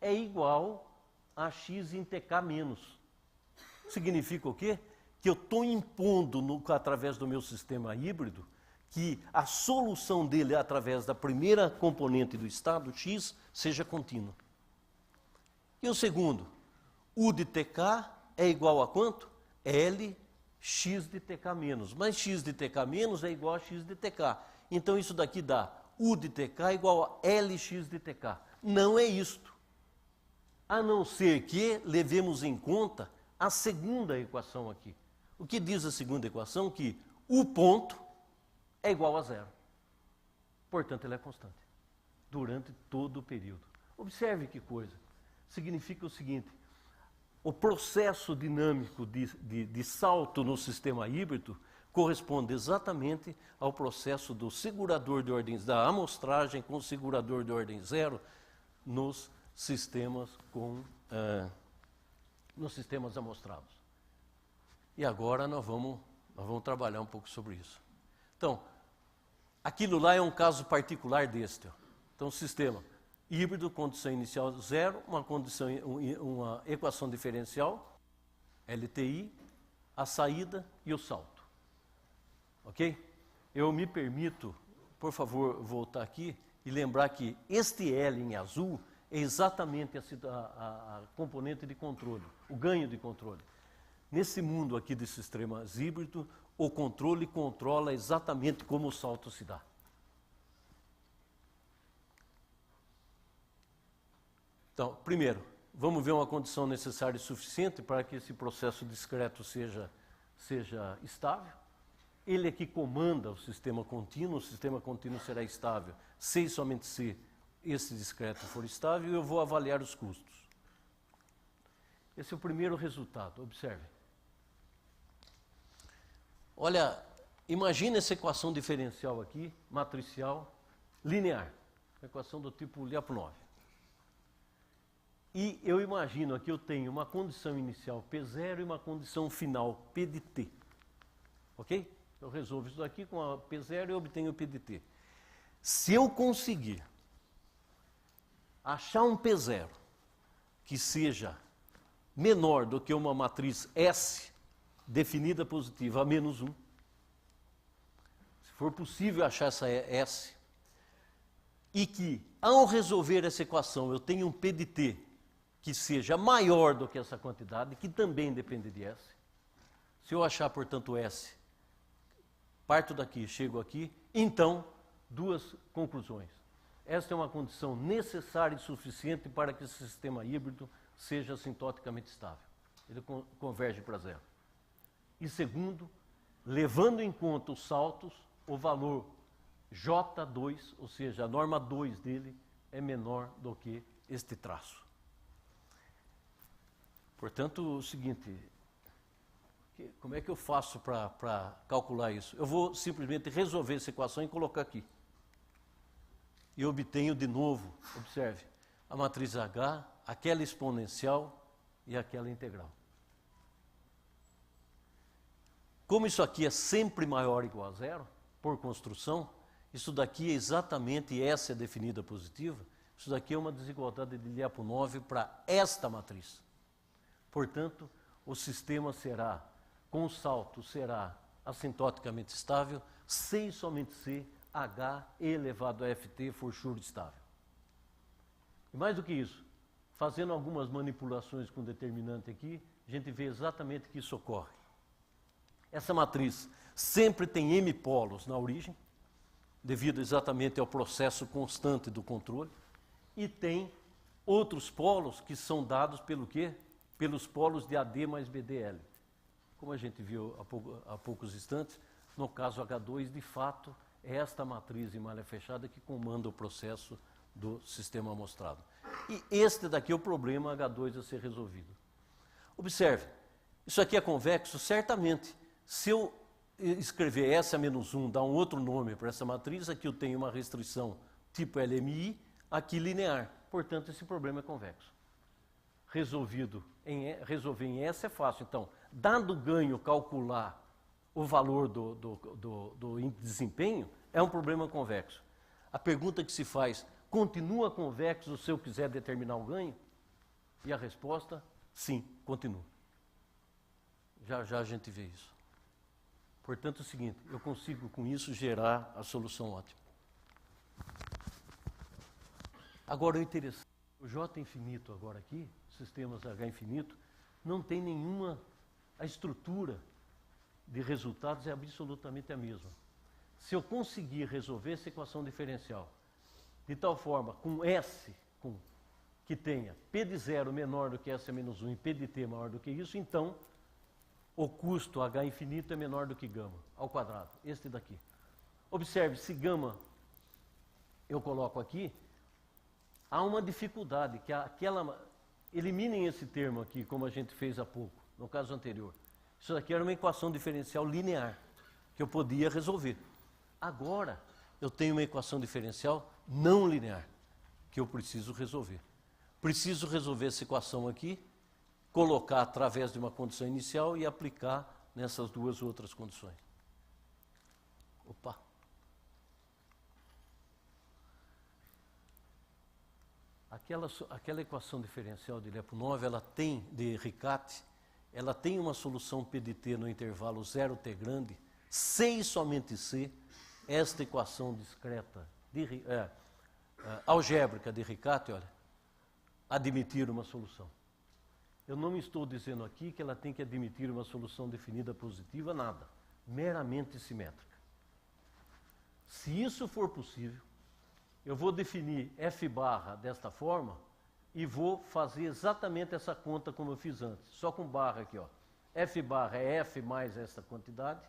é igual a X em TK menos. Significa o quê? Que eu estou impondo, através do meu sistema híbrido, que a solução dele, através da primeira componente do estado, x, seja contínua. E o segundo, U de TK é igual a quanto? Lx de TK menos. Mas x de TK menos é igual a x de TK. Então isso daqui dá U de TK igual a Lx de TK. Não é isto. A não ser que levemos em conta a segunda equação aqui. O que diz a segunda equação? Que U ponto é igual a zero. Portanto, ele é constante durante todo o período. Observe que coisa. Significa o seguinte, o processo dinâmico de salto no sistema híbrido corresponde exatamente ao processo do segurador de ordem, da amostragem com o segurador de ordem zero nos sistemas amostrados. E agora nós vamos trabalhar um pouco sobre isso. Então, aquilo lá é um caso particular deste. Ó. Então, o sistema híbrido, condição inicial zero, uma equação diferencial, LTI, a saída e o salto. Ok? Eu me permito, por favor, voltar aqui e lembrar que este L em azul é exatamente a componente de controle, o ganho de controle. Nesse mundo aqui de sistemas híbridos, o controle controla exatamente como o salto se dá. Então, primeiro, vamos ver uma condição necessária e suficiente para que esse processo discreto seja estável. Ele é que comanda o sistema contínuo será estável se e somente se esse discreto for estável, e eu vou avaliar os custos. Esse é o primeiro resultado, observe. Olha, imagine essa equação diferencial aqui, matricial, linear, equação do tipo Lyapunov. E eu imagino aqui eu tenho uma condição inicial P0 e uma condição final P de T. Ok? Eu resolvo isso daqui com a P0 e obtenho o P de T. Se eu conseguir achar um P0 que seja menor do que uma matriz S definida positiva a menos 1, se for possível achar essa S, e que, ao resolver essa equação, eu tenho um P de T que seja maior do que essa quantidade, que também depende de S. Se eu achar, portanto, S, parto daqui, chego aqui, então, duas conclusões. Esta é uma condição necessária e suficiente para que esse sistema híbrido seja assintoticamente estável. Ele converge para zero. E segundo, levando em conta os saltos, o valor J2, ou seja, a norma 2 dele, é menor do que este traço. Portanto, o seguinte, como é que eu faço para calcular isso? Eu vou simplesmente resolver essa equação e colocar aqui. E obtenho de novo, observe, a matriz H, aquela exponencial e aquela integral. Como isso aqui é sempre maior ou igual a zero, por construção, isso daqui é exatamente, essa é definida positiva, isso daqui é uma desigualdade de Lyapunov para esta matriz. Portanto, o sistema será, com salto, será assintoticamente estável, se e somente se H elevado a Ft for Schur estável. E mais do que isso, fazendo algumas manipulações com determinante aqui, a gente vê exatamente que isso ocorre. Essa matriz sempre tem M polos na origem, devido exatamente ao processo constante do controle, e tem outros polos que são dados pelo quê? Pelos polos de AD mais BDL. Como a gente viu há poucos instantes, no caso H2, de fato, é esta matriz em malha fechada que comanda o processo do sistema amostrado. E este daqui é o problema H2 a ser resolvido. Observe, isso aqui é convexo? Certamente. Se eu escrever S-1, dar um outro nome para essa matriz, aqui eu tenho uma restrição tipo LMI, aqui linear. Portanto, esse problema é convexo. Resolver em S é fácil. Então, dado o ganho calcular o valor do desempenho, é um problema convexo. A pergunta que se faz, continua convexo se eu quiser determinar o ganho? E a resposta, sim, continua. Já já a gente vê isso. Portanto, é o seguinte, eu consigo com isso gerar a solução ótima. Agora, o interessante, o J infinito agora aqui, sistemas H infinito, não tem nenhuma, a estrutura de resultados é absolutamente a mesma. Se eu conseguir resolver essa equação diferencial, de tal forma, com S, que tenha P de 0 menor do que S-1 e P de T maior do que isso, então o custo H infinito é menor do que gama, ao quadrado, este daqui. Observe, se gama eu coloco aqui, há uma dificuldade, que eliminem esse termo aqui, como a gente fez há pouco, no caso anterior. Isso daqui era uma equação diferencial linear, que eu podia resolver. Agora, eu tenho uma equação diferencial não linear, que eu preciso resolver. Preciso resolver essa equação aqui, colocar através de uma condição inicial e aplicar nessas duas outras condições. Opa! Aquela equação diferencial de Lyapunov, ela tem, de Riccati, ela tem uma solução P de T no intervalo 0T grande, C e somente C, esta equação discreta, algébrica de Riccati, olha, admitir uma solução. Eu não estou dizendo aqui que ela tem que admitir uma solução definida positiva, nada, meramente simétrica. Se isso for possível, eu vou definir F barra desta forma e vou fazer exatamente essa conta como eu fiz antes, só com barra aqui, ó. F barra é F mais essa quantidade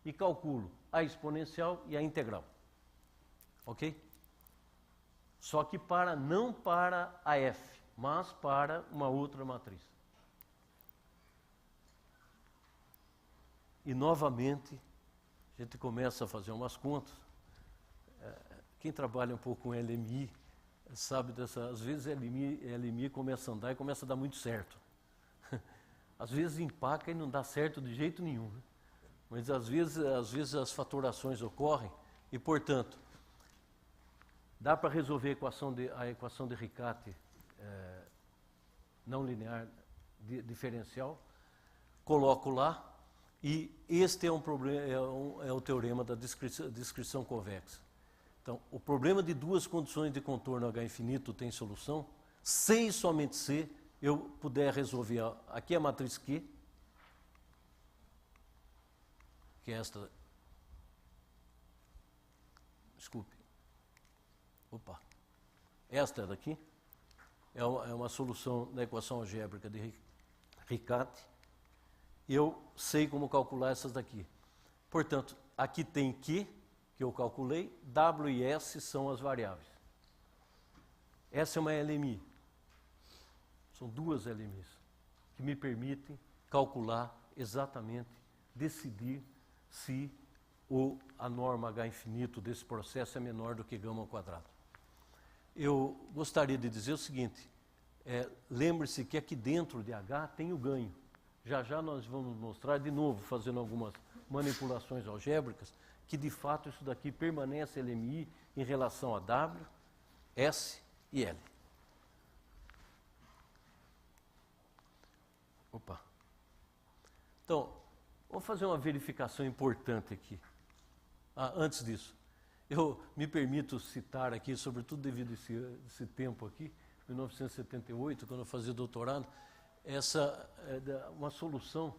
e calculo a exponencial e a integral. Ok? Só que não para a F, mas para uma outra matriz. E novamente, a gente começa a fazer umas contas. Quem trabalha um pouco com LMI, sabe dessa, às vezes LMI começa a andar e começa a dar muito certo. Às vezes empaca e não dá certo de jeito nenhum. Né? Mas às vezes as fatorações ocorrem e, portanto, dá para resolver a equação de Riccati não linear diferencial, coloco lá e este é um problema, é o teorema da descrição convexa. Então, o problema de duas condições de contorno H infinito tem solução, se e somente se eu puder resolver, aqui é a matriz Q, que é esta, desculpe, opa, esta daqui, é uma solução da equação algébrica de Riccati, eu sei como calcular essas daqui. Portanto, aqui tem Q, que eu calculei, W e S são as variáveis. Essa é uma LMI. São duas LMIs que me permitem calcular exatamente, decidir se a norma H infinito desse processo é menor do que gama ao quadrado. Eu gostaria de dizer o seguinte, lembre-se que aqui dentro de H tem o ganho. Já já nós vamos mostrar de novo, fazendo algumas manipulações algébricas, que de fato isso daqui permanece LMI em relação a W, S e L. Opa. Então, vamos fazer uma verificação importante aqui. Antes disso, eu me permito citar aqui, sobretudo devido a esse tempo aqui, 1978, quando eu fazia doutorado, uma solução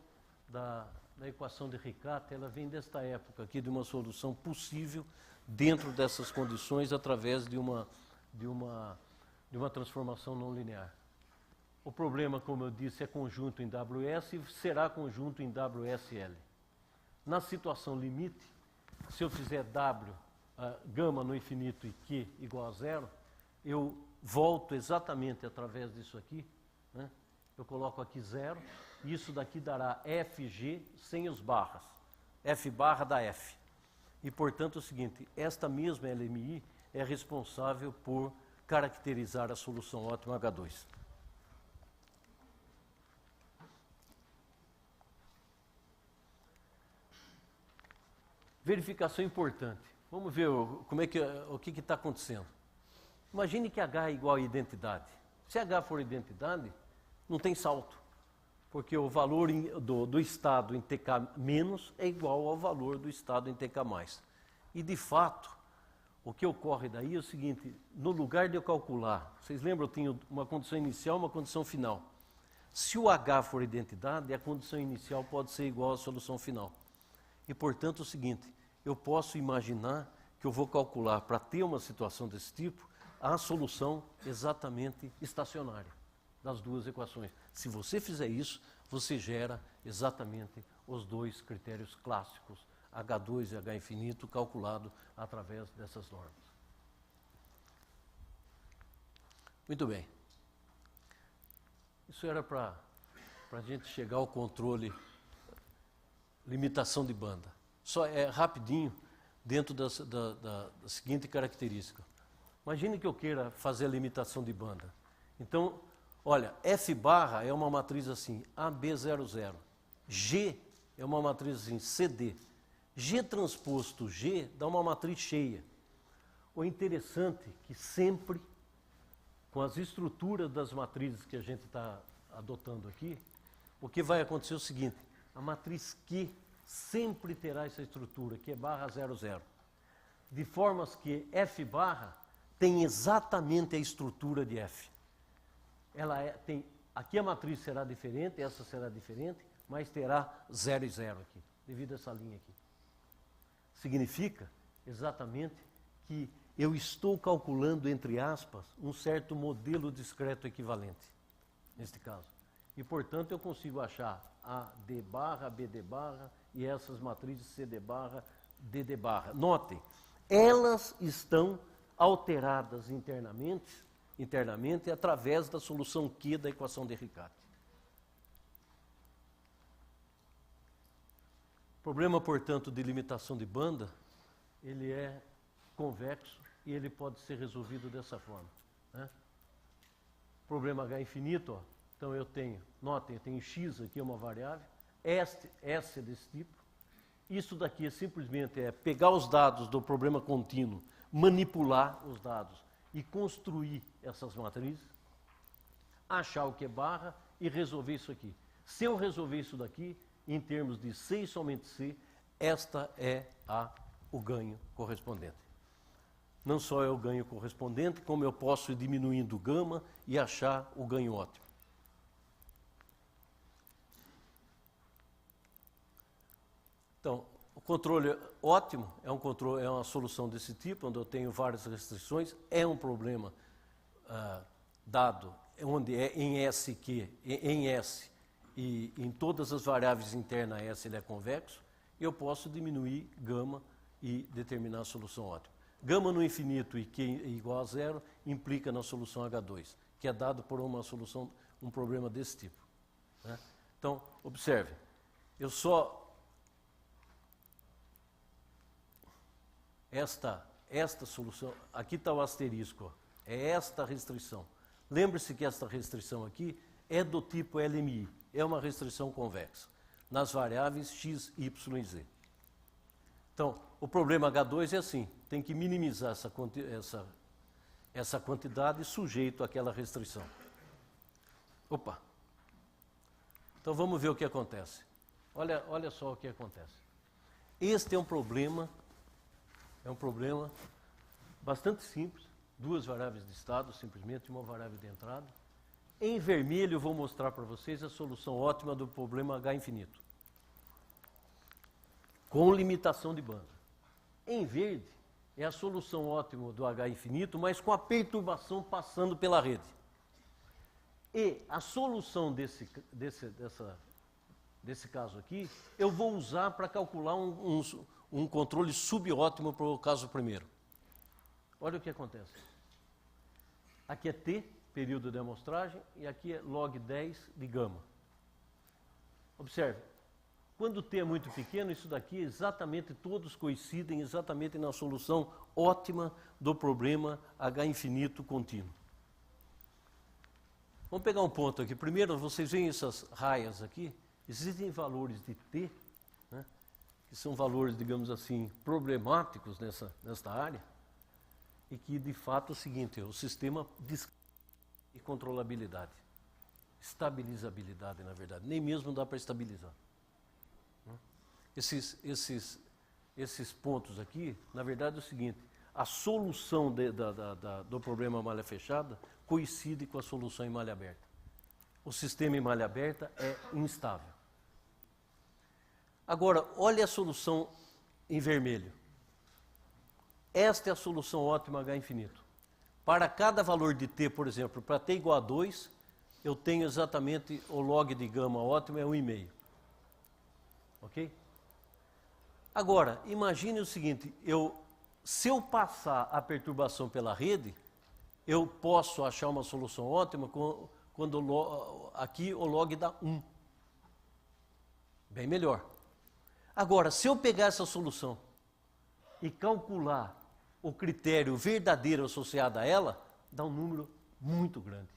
da equação de Riccati, ela vem desta época aqui, de uma solução possível dentro dessas condições através de uma transformação não linear. O problema, como eu disse, é conjunto em WS e será conjunto em WSL. Na situação limite, se eu fizer gama no infinito e Q igual a zero, eu volto exatamente através disso aqui, né? Eu coloco aqui zero, e isso daqui dará FG sem os barras, F barra da F. E, portanto, é o seguinte, esta mesma LMI é responsável por caracterizar a solução ótima H2. Verificação importante. Vamos ver o que está acontecendo. Imagine que H é igual a identidade. Se H for identidade, não tem salto, porque o valor do estado em TK- é igual ao valor do estado em TK+. E, de fato, o que ocorre daí é o seguinte, no lugar de eu calcular, vocês lembram, eu tenho uma condição inicial e uma condição final. Se o H for identidade, a condição inicial pode ser igual à solução final. E, portanto, é o seguinte, eu posso imaginar que eu vou calcular, para ter uma situação desse tipo, a solução exatamente estacionária das duas equações. Se você fizer isso, você gera exatamente os dois critérios clássicos, H2 e H infinito, calculado através dessas normas. Muito bem. Isso era para a gente chegar ao controle, limitação de banda. Só rapidinho, dentro da seguinte característica. Imagine que eu queira fazer a limitação de banda. Então, olha, F barra é uma matriz assim, AB00. G é uma matriz assim, CD. G transposto G dá uma matriz cheia. O interessante é que sempre, com as estruturas das matrizes que a gente está adotando aqui, o que vai acontecer é o seguinte, a matriz Q sempre terá essa estrutura, que é barra 00. De formas que F barra tem exatamente a estrutura de F. Aqui a matriz será diferente, essa será diferente, mas terá 0 e 0 aqui, devido a essa linha aqui. Significa exatamente que eu estou calculando, entre aspas, um certo modelo discreto equivalente, neste caso. E, portanto, eu consigo achar a D barra, BD barra e essas matrizes CD barra, DD barra. Notem, elas estão alteradas internamente através da solução Q da equação de Riccati. O problema, portanto, de limitação de banda, ele é convexo e ele pode ser resolvido dessa forma, né? Problema H infinito, ó. Então eu tenho, notem, eu tenho x aqui, é uma variável, S é desse tipo. Isso daqui simplesmente pegar os dados do problema contínuo, manipular os dados e construir essas matrizes, achar o que é barra e resolver isso aqui. Se eu resolver isso daqui, em termos de C e somente C, esta é o ganho correspondente. Não só é o ganho correspondente, como eu posso ir diminuindo o gama e achar o ganho ótimo. Então, o controle ótimo é uma solução desse tipo, onde eu tenho várias restrições, é um problema dado, onde é em S e em todas as variáveis internas S ele é convexo, eu posso diminuir gama e determinar a solução ótima. Gama no infinito e Q igual a 0 implica na solução H2, que é dado por um problema desse tipo, né? Então, observe, esta solução, aqui está o asterisco, ó, é esta restrição. Lembre-se que esta restrição aqui é do tipo LMI, é uma restrição convexa, nas variáveis x, y e z. Então, o problema H2 é assim, tem que minimizar essa quantidade sujeito àquela restrição. Opa! Então vamos ver o que acontece. Olha só o que acontece. Este é um problema bastante simples, duas variáveis de estado, simplesmente uma variável de entrada. Em vermelho, eu vou mostrar para vocês a solução ótima do problema H infinito, com limitação de banda. Em verde, é a solução ótima do H infinito, mas com a perturbação passando pela rede. E a solução desse caso aqui, eu vou usar para calcular um controle subótimo para o caso primeiro. Olha o que acontece. Aqui é T, período de amostragem, e aqui é log 10 de gama. Observe, quando T é muito pequeno, isso daqui exatamente, todos coincidem exatamente na solução ótima do problema H infinito contínuo. Vamos pegar um ponto aqui. Primeiro, vocês veem essas raias aqui, existem valores de T, né, que são valores, digamos assim, problemáticos nesta área, e que, de fato, é o seguinte, o sistema e controlabilidade, estabilizabilidade, na verdade, nem mesmo dá para estabilizar. Esses pontos aqui, na verdade, é o seguinte, a solução do problema malha fechada coincide com a solução em malha aberta. O sistema em malha aberta é instável. Agora, olha a solução em vermelho. Esta é a solução ótima H infinito. Para cada valor de T, por exemplo, para T igual a 2, eu tenho exatamente o log de gama ótimo é 1,5. Ok? Agora, imagine o seguinte, se eu passar a perturbação pela rede, eu posso achar uma solução ótima quando aqui o log dá 1. Bem melhor. Agora, se eu pegar essa solução e calcular o critério verdadeiro associado a ela, dá um número muito grande.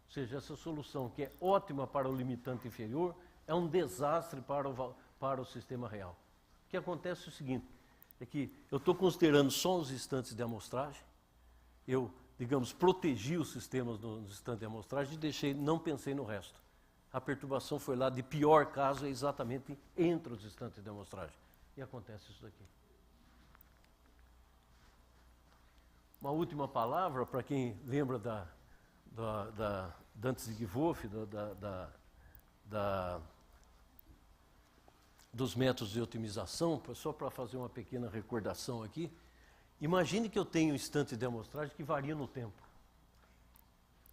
Ou seja, essa solução que é ótima para o limitante inferior é um desastre para o sistema real. O que acontece é o seguinte, é que eu estou considerando só os instantes de amostragem, eu, digamos, protegi os sistemas nos instantes de amostragem e não pensei no resto. A perturbação foi lá, de pior caso, é exatamente entre os instantes de amostragem. E acontece isso daqui. Uma última palavra, para quem lembra da Dantzig-Wolff, dos métodos de otimização, só para fazer uma pequena recordação aqui. Imagine que eu tenho um instante de amostragem que varia no tempo.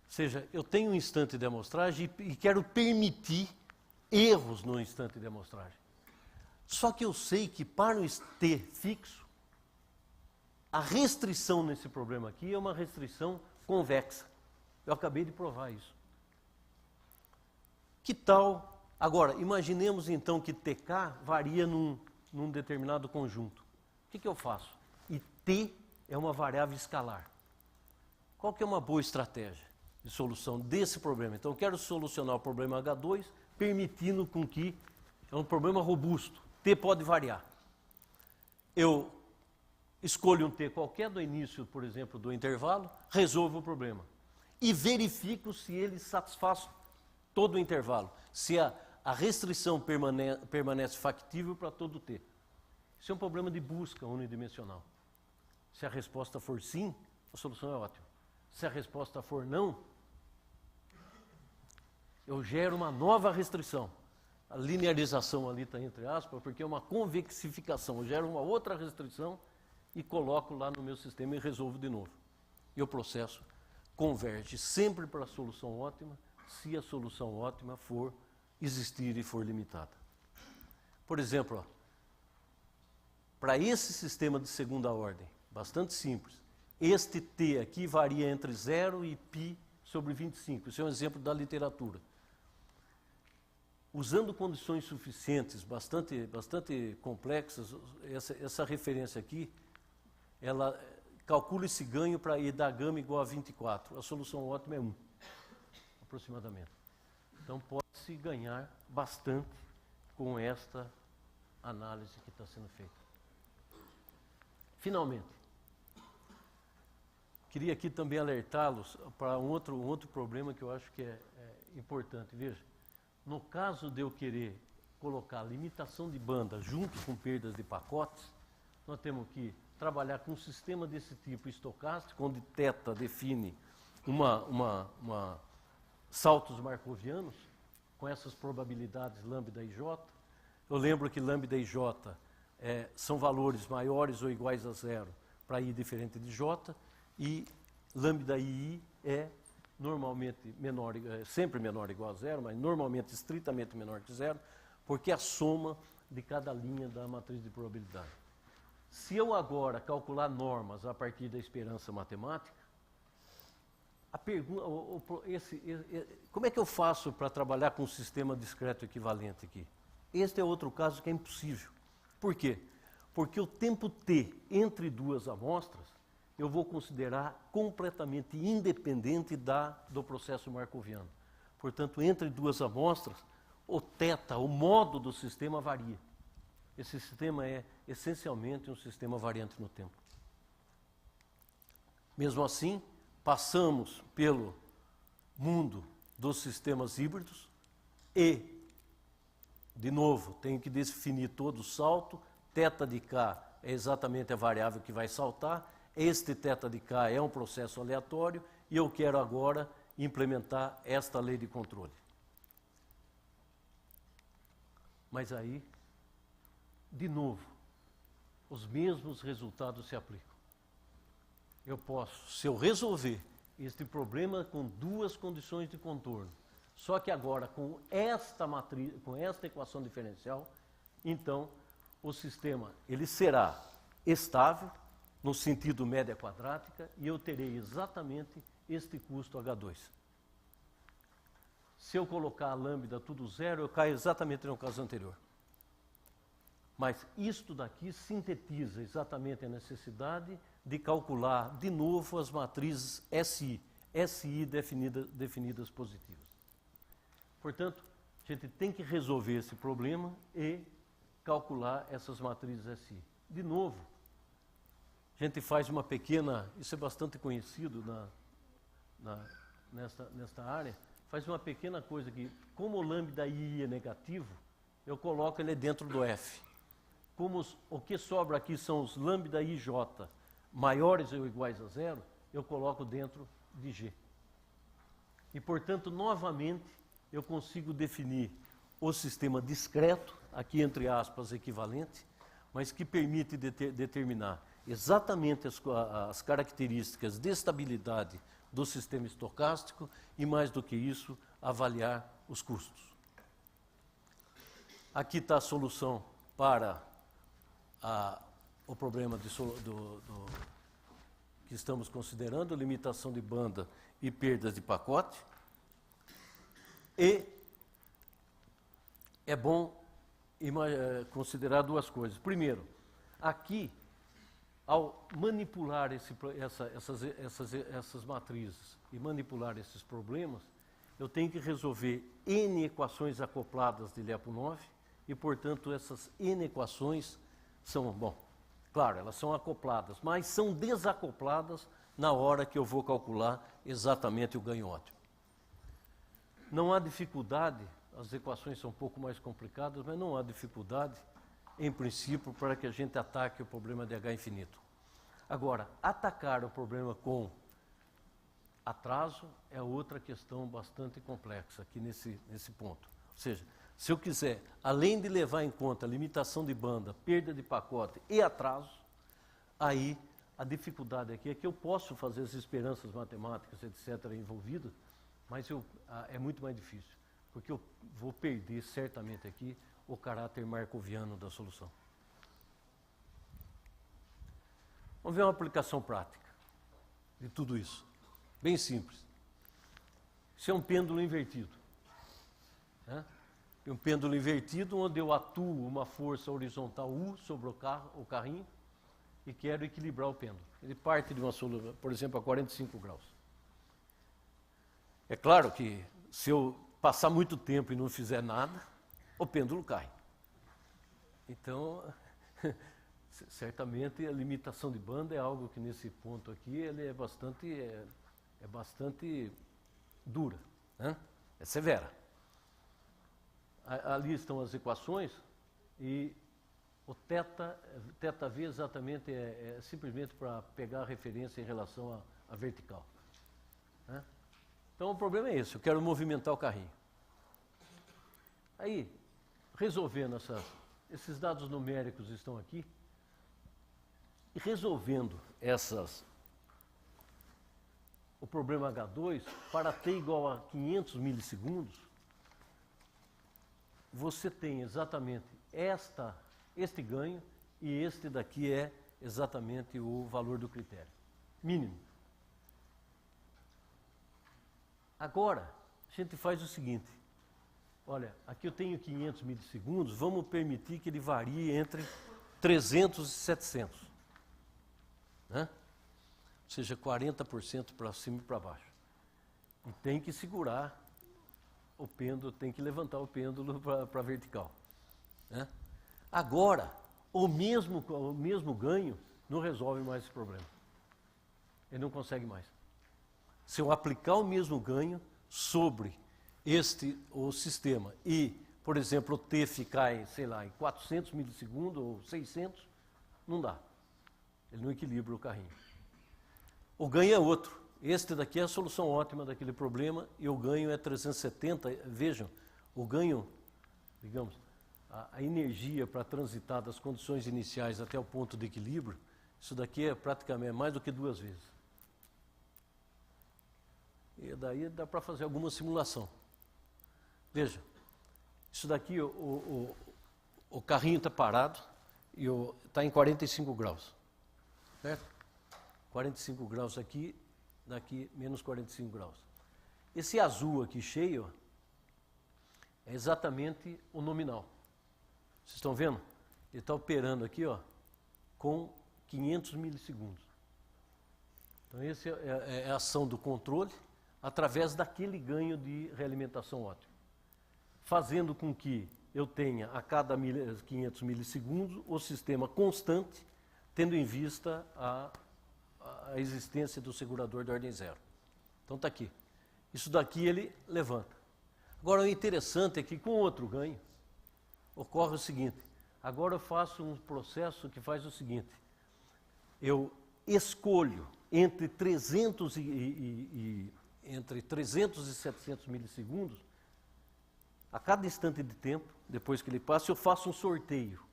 Ou seja, eu tenho um instante de amostragem e quero permitir erros no instante de amostragem. Só que eu sei que para um T fixo, a restrição nesse problema aqui é uma restrição convexa. Eu acabei de provar isso. Que tal... Agora, imaginemos então que TK varia num determinado conjunto. O que eu faço? E T é uma variável escalar. Qual que é uma boa estratégia de solução desse problema? Então, eu quero solucionar o problema H2, permitindo com que... É um problema robusto. T pode variar. Eu escolho um T qualquer do início, por exemplo, do intervalo, resolvo o problema. E verifico se ele satisfaz todo o intervalo. Se a restrição permanece factível para todo T. Isso é um problema de busca unidimensional. Se a resposta for sim, a solução é ótima. Se a resposta for não, eu gero uma nova restrição. A linearização ali está entre aspas, porque é uma convexificação. Eu gero uma outra restrição e coloco lá no meu sistema e resolvo de novo. E o processo converge sempre para a solução ótima, se a solução ótima for existir e for limitada. Por exemplo, para esse sistema de segunda ordem, bastante simples, este T aqui varia entre 0 e π sobre 25. Isso é um exemplo da literatura. Usando condições suficientes, bastante complexas, essa referência aqui, ela calcula esse ganho para ir da gama igual a 24. A solução ótima é 1, aproximadamente. Então, pode-se ganhar bastante com esta análise que está sendo feita. Finalmente, queria aqui também alertá-los para um outro problema que eu acho que é importante. Veja, no caso de eu querer colocar limitação de banda junto com perdas de pacotes, nós temos que trabalhar com um sistema desse tipo estocástico, onde θ define uma saltos marcovianos, com essas probabilidades lambda e j. Eu lembro que lambda e j são valores maiores ou iguais a zero para i diferente de j, e lambda e i é normalmente menor, sempre menor ou igual a zero, mas normalmente estritamente menor que zero, porque é a soma de cada linha da matriz de probabilidade. Se eu agora calcular normas a partir da esperança matemática, a pergunta, como é que eu faço para trabalhar com um sistema discreto equivalente aqui? Este é outro caso que é impossível. Por quê? Porque o tempo t entre duas amostras eu vou considerar completamente independente do processo marcoviano. Portanto, entre duas amostras, o θ, o modo do sistema varia. Esse sistema é essencialmente um sistema variante no tempo. Mesmo assim, passamos pelo mundo dos sistemas híbridos e, de novo, tenho que definir todo o salto. θ de k é exatamente a variável que vai saltar. Este θ de k é um processo aleatório e eu quero agora implementar esta lei de controle. Mas aí, de novo, os mesmos resultados se aplicam. Eu posso, se eu resolver este problema com duas condições de contorno, só que agora com esta matriz, com esta equação diferencial, então o sistema ele será estável no sentido média quadrática e eu terei exatamente este custo H2. Se eu colocar a lambda tudo zero, eu caio exatamente no caso anterior. Mas isto daqui sintetiza exatamente a necessidade de calcular de novo as matrizes SI definidas positivas. Portanto, a gente tem que resolver esse problema e calcular essas matrizes SI. De novo, a gente faz uma pequena, isso é bastante conhecido nesta área, faz uma pequena coisa que, como o lambda I é negativo, eu coloco ele dentro do F. Como o que sobra aqui são os lambda IJ maiores ou iguais a zero, eu coloco dentro de G. E, portanto, novamente, eu consigo definir o sistema discreto, aqui entre aspas equivalente, mas que permite determinar exatamente as características de estabilidade do sistema estocástico e, mais do que isso, avaliar os custos. Aqui está a solução para o problema que estamos considerando, limitação de banda e perdas de pacote. E é bom considerar duas coisas. Primeiro, aqui, ao manipular essas matrizes e manipular esses problemas, eu tenho que resolver N equações acopladas de Lyapunov e, portanto, essas N equações são, bom, claro, elas são acopladas, mas são desacopladas na hora que eu vou calcular exatamente o ganho ótimo. Não há dificuldade, as equações são um pouco mais complicadas, mas não há dificuldade, em princípio, para que a gente ataque o problema de H infinito. Agora, atacar o problema com atraso é outra questão bastante complexa aqui nesse ponto. Ou seja, se eu quiser, além de levar em conta limitação de banda, perda de pacote e atraso, aí a dificuldade aqui é que eu posso fazer as esperanças matemáticas, etc., envolvidas, mas é muito mais difícil, porque eu vou perder certamente aqui o caráter marcoviano da solução. Vamos ver uma aplicação prática de tudo isso. Bem simples. Isso é um pêndulo invertido. Né? Um pêndulo invertido onde eu atuo uma força horizontal U sobre o carrinho e quero equilibrar o pêndulo. Ele parte de uma solução, por exemplo, a 45 graus. É claro que se eu passar muito tempo e não fizer nada, o pêndulo cai. Então, certamente a limitação de banda é algo que nesse ponto aqui ele é bastante dura, né? É severa. Ali estão as equações e O θ V exatamente é simplesmente para pegar a referência em relação à vertical. Né? Então o problema é esse, eu quero movimentar o carrinho. Aí, resolvendo esses dados numéricos estão aqui, e resolvendo o problema H2, para t igual a 500 milissegundos, você tem exatamente este ganho, e este daqui é exatamente o valor do critério mínimo. Agora, a gente faz o seguinte, olha, aqui eu tenho 500 milissegundos, vamos permitir que ele varie entre 300 e 700. Né? Ou seja, 40% para cima e para baixo. E tem que segurar o pêndulo, tem que levantar o pêndulo para a vertical. Né? Agora, o mesmo ganho não resolve mais esse problema. Ele não consegue mais. Se eu aplicar o mesmo ganho sobre o sistema e, por exemplo, o T ficar em, sei lá, em 400 milissegundos ou 600, não dá. Ele não equilibra o carrinho. O ganho é outro. Este daqui é a solução ótima daquele problema e o ganho é 370. Vejam, o ganho, digamos, a energia para transitar das condições iniciais até o ponto de equilíbrio, isso daqui é praticamente mais do que 2 vezes. E daí dá para fazer alguma simulação. Veja, isso daqui, o carrinho está parado e está em 45 graus. Certo? 45 graus aqui, daqui menos 45 graus. Esse azul aqui cheio é exatamente o nominal. Vocês estão vendo? Ele está operando aqui com 500 milissegundos. Então, essa é a ação do controle através daquele ganho de realimentação ótima, fazendo com que eu tenha a cada 500 milissegundos o sistema constante, tendo em vista a existência do segurador de ordem zero. Então está aqui. Isso daqui ele levanta. Agora o interessante é que com outro ganho ocorre o seguinte, agora eu faço um processo que faz o seguinte, eu escolho entre 300 e 700 milissegundos, a cada instante de tempo, depois que ele passa, eu faço um sorteio,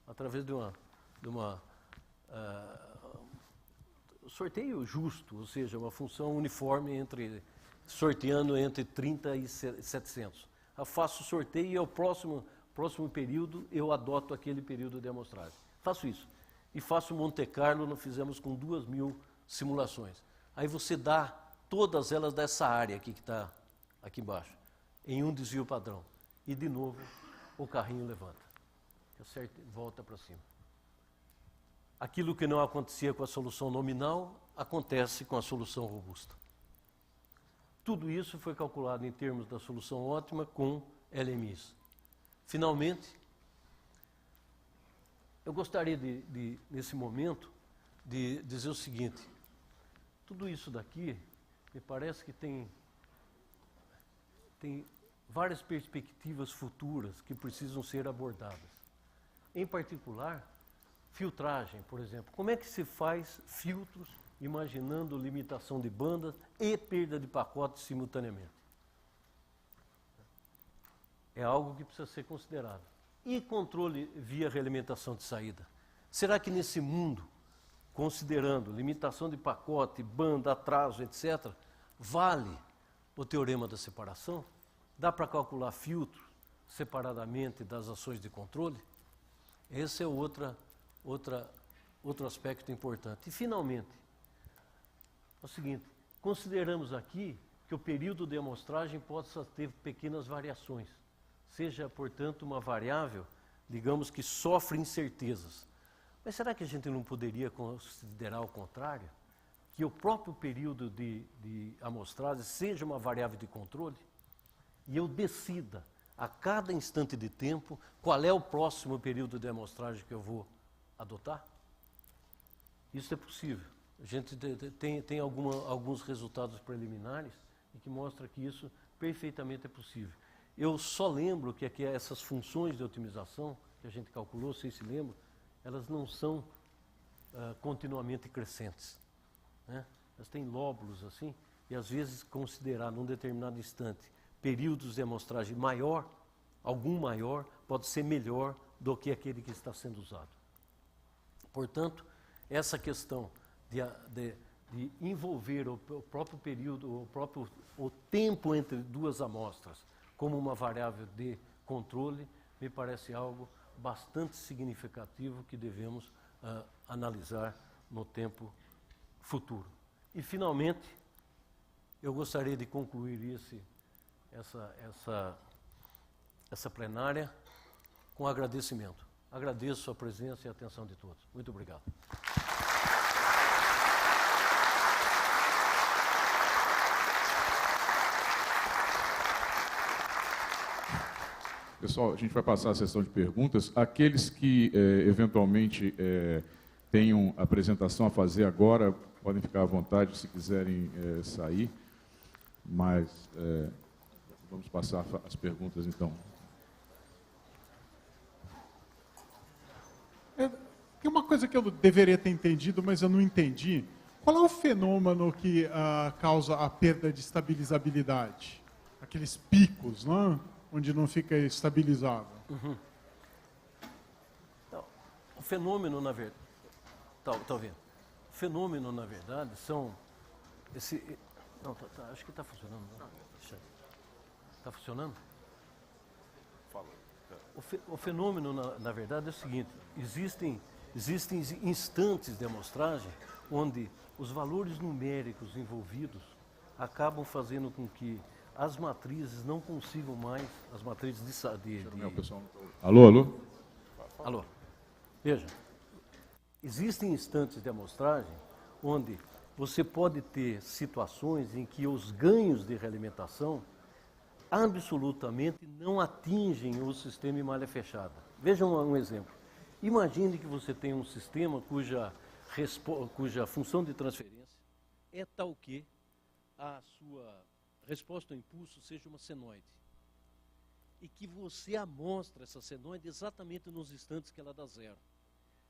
através de uma sorteio justo, ou seja, uma função uniforme sorteando entre 30 e 700. Eu faço o sorteio e ao próximo período eu adoto aquele período de amostragem. Faço isso. E faço Monte Carlo, nós fizemos com 2.000 simulações. Aí você dá todas elas dessa área aqui que está aqui embaixo, em um desvio padrão. E de novo o carrinho levanta. Acerta, volta para cima. Aquilo que não acontecia com a solução nominal, acontece com a solução robusta. Tudo isso foi calculado em termos da solução ótima com LMIs. Finalmente, eu gostaria nesse momento, de dizer o seguinte, tudo isso daqui, me parece que tem várias perspectivas futuras que precisam ser abordadas. Em particular, filtragem, por exemplo. Como é que se faz filtros imaginando limitação de bandas e perda de pacotes simultaneamente? É algo que precisa ser considerado. E controle via realimentação de saída? Será que nesse mundo, considerando limitação de pacote, banda, atraso, etc., vale o teorema da separação? Dá para calcular filtros separadamente das ações de controle? Esse é outro aspecto importante. E, finalmente, é o seguinte, consideramos aqui que o período de amostragem possa ter pequenas variações, seja, portanto, uma variável, digamos, que sofre incertezas. Mas será que a gente não poderia considerar o contrário? Que o próprio período de amostragem seja uma variável de controle? E eu decida, a cada instante de tempo, qual é o próximo período de amostragem que eu vou adotar? Isso é possível. A gente tem alguns resultados preliminares e que mostram que isso perfeitamente é possível. Eu só lembro que aqui essas funções de otimização que a gente calculou, vocês se lembram, elas não são continuamente crescentes, né? Elas têm lóbulos assim, e às vezes considerar num determinado instante períodos de amostragem maior, algum maior, pode ser melhor do que aquele que está sendo usado. Portanto, essa questão de envolver o próprio período, o tempo entre duas amostras como uma variável de controle, me parece algo bastante significativo que devemos analisar no tempo futuro. E, finalmente, eu gostaria de concluir essa plenária com agradecimento. Agradeço a presença e a atenção de todos. Muito obrigado. Pessoal, a gente vai passar a sessão de perguntas. Aqueles que, eventualmente, tenham apresentação a fazer agora, podem ficar à vontade se quiserem sair, mas vamos passar as perguntas, então. Tem uma coisa que eu deveria ter entendido, mas eu não entendi. Qual é o fenômeno que causa a perda de estabilizabilidade? Aqueles picos, né? Onde não fica estabilizado. Uhum. Então, o fenômeno, na verdade... Tá ouvindo? O fenômeno, na verdade, são... Não, acho que está funcionando. Está funcionando? O fenômeno, na verdade, é o seguinte. Existem instantes de amostragem onde os valores numéricos envolvidos acabam fazendo com que as matrizes não consigam mais, as matrizes de Alô? Alô? Veja, existem instantes de amostragem onde você pode ter situações em que os ganhos de realimentação absolutamente não atingem o sistema em malha fechada. Vejam um exemplo. Imagine que você tem um sistema cuja função de transferência é tal que a sua resposta ao impulso seja uma senoide. E que você amostra essa senoide exatamente nos instantes que ela dá zero.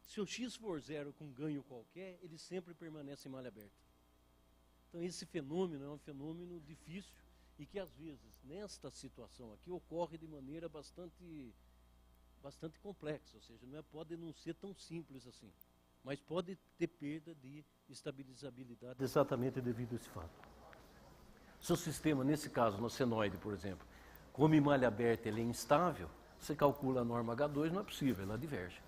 Se o x for zero com ganho qualquer, ele sempre permanece em malha aberta. Então esse fenômeno é um fenômeno difícil e que às vezes, nesta situação aqui, ocorre de maneira bastante complexa, ou seja, pode não ser tão simples assim, mas pode ter perda de estabilizabilidade exatamente devido a esse fato. Se o sistema, nesse caso, no senoide, por exemplo, como em malha aberta ele é instável, você calcula a norma H2, não é possível, ela diverge.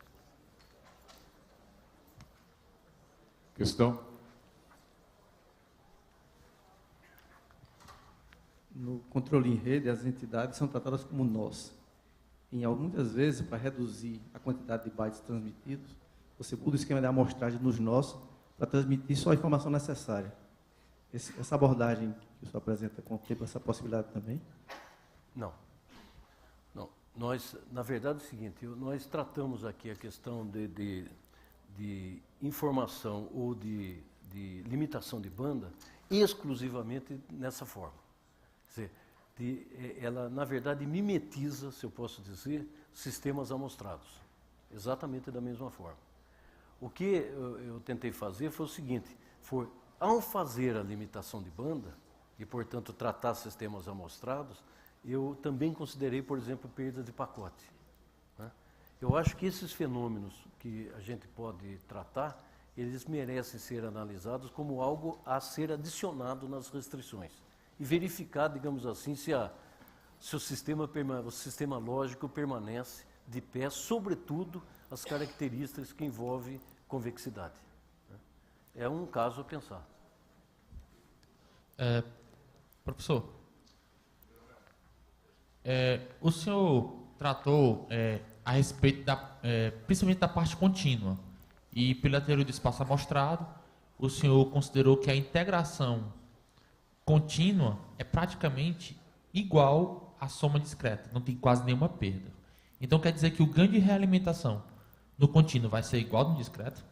Questão? No controle em rede, as entidades são tratadas como nós. Muitas vezes, para reduzir a quantidade de bytes transmitidos, você muda o esquema de amostragem nos nós para transmitir só a informação necessária. Essa abordagem que o senhor apresenta contempla essa possibilidade também? Não. Nós, na verdade, é o seguinte, nós tratamos aqui a questão de informação ou de limitação de banda exclusivamente nessa forma. Quer dizer, ela, na verdade, mimetiza, se eu posso dizer, sistemas amostrados. Exatamente da mesma forma. O que eu tentei fazer foi o seguinte, ao fazer a limitação de banda, e, portanto, tratar sistemas amostrados, eu também considerei, por exemplo, perda de pacote. Né? Eu acho que esses fenômenos que a gente pode tratar, eles merecem ser analisados como algo a ser adicionado nas restrições. E verificar, digamos assim, se o sistema lógico permanece de pé, sobretudo as características que envolvem convexidade. É um caso a pensar. Professor, o senhor tratou a respeito principalmente da parte contínua e pela teoria do espaço amostrado, o senhor considerou que a integração contínua é praticamente igual à soma discreta, não tem quase nenhuma perda. Então quer dizer que o ganho de realimentação no contínuo vai ser igual no discreto?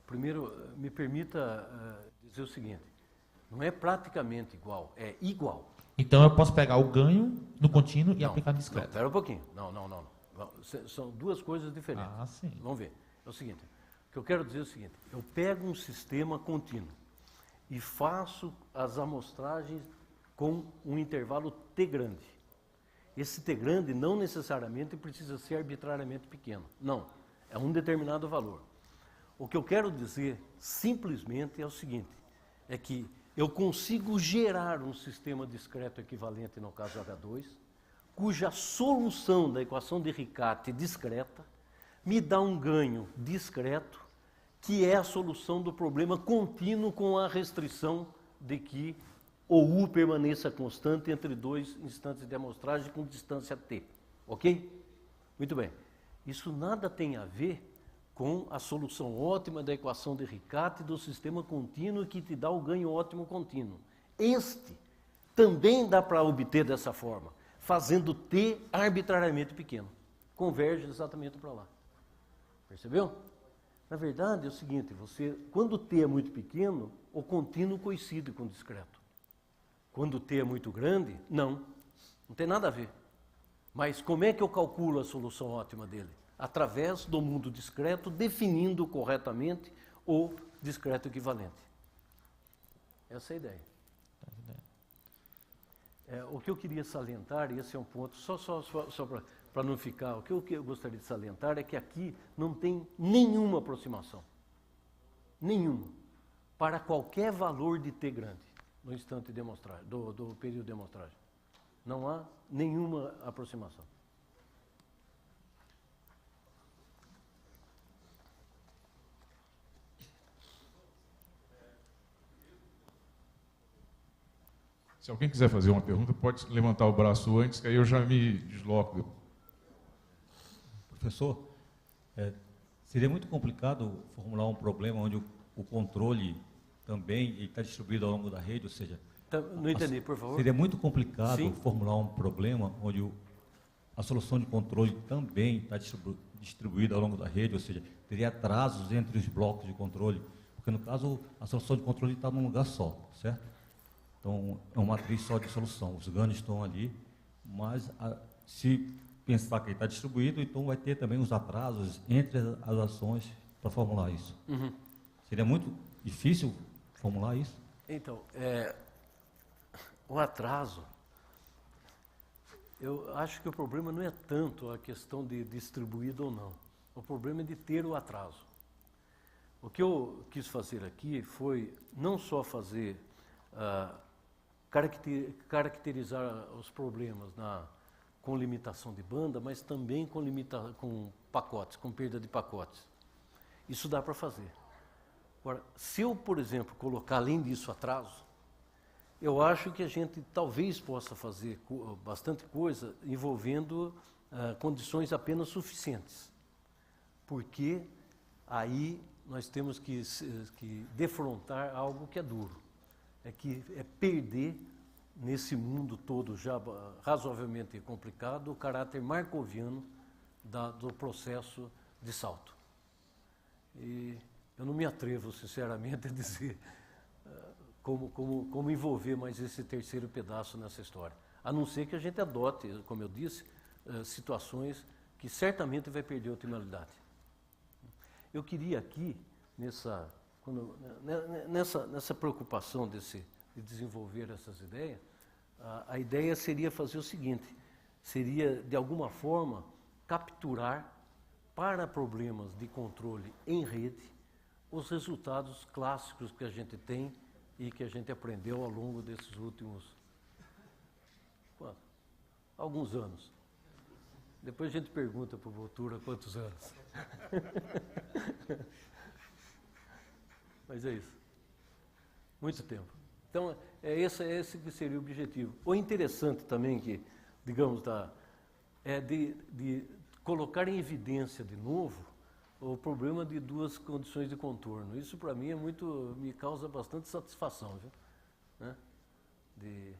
Primeiro, me permita dizer o seguinte, não é praticamente igual, é igual. Então eu posso pegar o ganho no contínuo e aplicar no discreto? Espera um pouquinho, não. São duas coisas diferentes. Ah, sim. Vamos ver. É o seguinte, o que eu quero dizer é o seguinte, eu pego um sistema contínuo e faço as amostragens com um intervalo T grande. Esse T grande não necessariamente precisa ser arbitrariamente pequeno. Não, é um determinado valor. O que eu quero dizer simplesmente é o seguinte, é que eu consigo gerar um sistema discreto equivalente no caso H2, cuja solução da equação de Riccati discreta me dá um ganho discreto, que é a solução do problema contínuo com a restrição de que o U permaneça constante entre dois instantes de amostragem com distância T. Ok? Muito bem. Isso nada tem a ver com a solução ótima da equação de Riccati do sistema contínuo que te dá o ganho ótimo contínuo. Este também dá para obter dessa forma, fazendo T arbitrariamente pequeno. Converge exatamente para lá. Percebeu? Na verdade é o seguinte, quando T é muito pequeno, o contínuo coincide com o discreto. Quando T é muito grande, não tem nada a ver. Mas como é que eu calculo a solução ótima dele? Através do mundo discreto, definindo corretamente o discreto equivalente. Essa é a ideia. O que eu queria salientar, e esse é um ponto, só para não ficar, o que eu gostaria de salientar é que aqui não tem nenhuma aproximação. Nenhuma. Para qualquer valor de T grande, no instante de amostragem, do período de amostragem. Não há nenhuma aproximação. Se alguém quiser fazer uma pergunta, pode levantar o braço antes, que aí eu já me desloco. Professor, seria muito complicado formular um problema onde o controle também está distribuído ao longo da rede, ou seja... Não entendi, por favor. Seria muito complicado Sim. formular um problema onde a solução de controle também está distribuída ao longo da rede, ou seja, teria atrasos entre os blocos de controle, porque no caso a solução de controle está num lugar só, certo? Então, é uma matriz só de solução. Os ganhos estão ali, mas se pensar que ele está distribuído, então vai ter também os atrasos entre as ações para formular isso. Uhum. Seria muito difícil formular isso? Então, o atraso, eu acho que o problema não é tanto a questão de distribuído ou não. O problema é de ter o atraso. O que eu quis fazer aqui foi não só fazer... caracterizar os problemas com limitação de banda, mas também com pacotes, com perda de pacotes. Isso dá para fazer. Agora, se eu, por exemplo, colocar além disso atraso, eu acho que a gente talvez possa fazer bastante coisa envolvendo condições apenas suficientes. Porque aí nós temos que defrontar algo que é duro. É perder, nesse mundo todo já razoavelmente complicado, o caráter markoviano do processo de salto. E eu não me atrevo, sinceramente, a dizer como envolver mais esse terceiro pedaço nessa história. A não ser que a gente adote, como eu disse, situações que certamente vai perder a otimalidade. Eu queria aqui, nessa preocupação de desenvolver essas ideias, a ideia seria fazer o seguinte, seria, de alguma forma, capturar para problemas de controle em rede os resultados clássicos que a gente tem e que a gente aprendeu ao longo desses últimos alguns anos. Depois a gente pergunta para o Voltura quantos anos. Mas é isso. Muito tempo. Então, esse que seria o objetivo. O interessante também que, digamos, é de colocar em evidência de novo o problema de duas condições de contorno. Isso, para mim, me causa bastante satisfação, viu? Né? De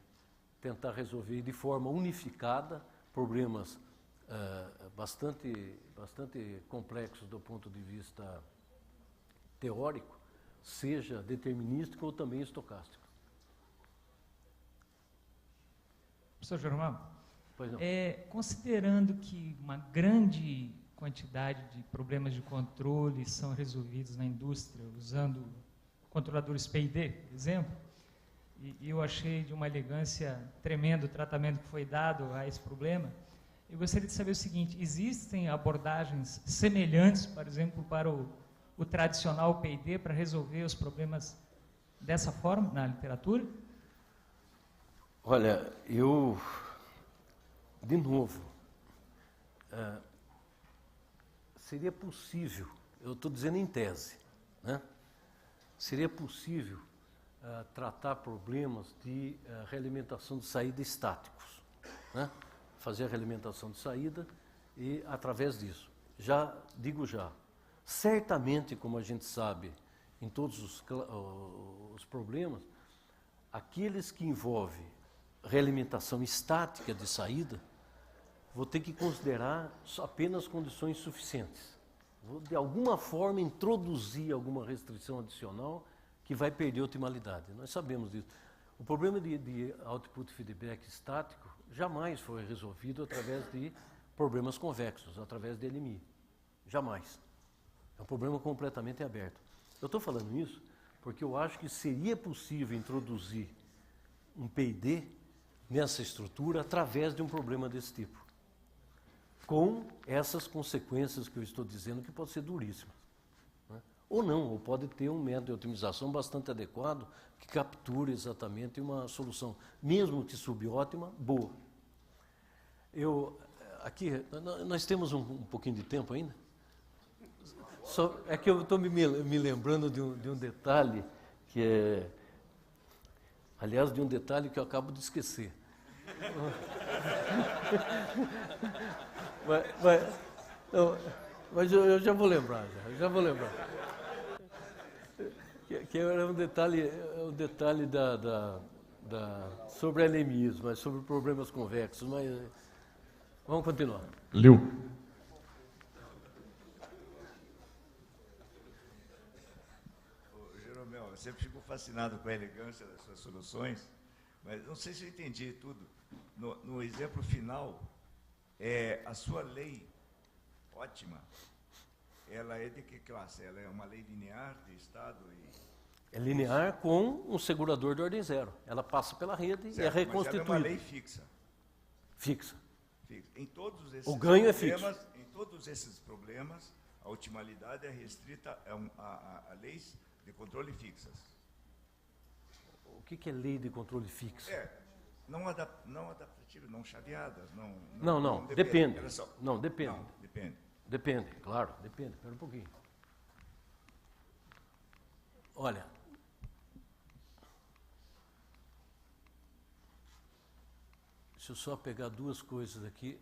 tentar resolver de forma unificada problemas bastante complexos do ponto de vista teórico, seja determinístico ou também estocástico. Professor Germano, Pois não. Considerando que uma grande quantidade de problemas de controle são resolvidos na indústria usando controladores PID, por exemplo, e eu achei de uma elegância tremenda o tratamento que foi dado a esse problema, eu gostaria de saber o seguinte: existem abordagens semelhantes, por exemplo, para o tradicional PID para resolver os problemas dessa forma na literatura? Olha, de novo, seria possível, eu estou dizendo em tese, né? Seria possível tratar problemas de realimentação de saída estáticos, né? Fazer a realimentação de saída e, através disso, certamente, como a gente sabe, em todos os problemas, aqueles que envolvem realimentação estática de saída, vou ter que considerar apenas condições suficientes. Vou, de alguma forma, introduzir alguma restrição adicional que vai perder a otimalidade. Nós sabemos disso. O problema de output feedback estático jamais foi resolvido através de problemas convexos, através de LMI. Jamais. É um problema completamente aberto. Eu estou falando isso porque eu acho que seria possível introduzir um PID nessa estrutura através de um problema desse tipo, com essas consequências que eu estou dizendo, que podem ser duríssimas, né? Ou não, ou pode ter um método de otimização bastante adequado que capture exatamente uma solução, mesmo que subótima, boa. Aqui, nós temos um pouquinho de tempo ainda? É que eu estou me lembrando de um detalhe que é, aliás, de um detalhe que eu acabo de esquecer. Mas eu já vou lembrar, que era um detalhe sobre LMIs, mas sobre problemas convexos, mas vamos continuar. Liu. Jeromel, eu sempre fico fascinado com a elegância das suas soluções, mas não sei se eu entendi tudo. No exemplo final, a sua lei ótima, ela é de que classe? Ela é uma lei linear de Estado? É linear com um segurador de ordem zero. Ela passa pela rede, certo, e é reconstituída. Mas ela é uma lei fixa? Fixa. Em todos esses o ganho é fixo. Em todos esses problemas, a otimalidade é restrita a leis de controle fixas. O que é lei de controle fixo? Não adaptativas, não chaveadas, não, depende. Não, depende. Não, depende. Depende, claro, depende. Espera um pouquinho. Olha, deixa eu só pegar duas coisas aqui.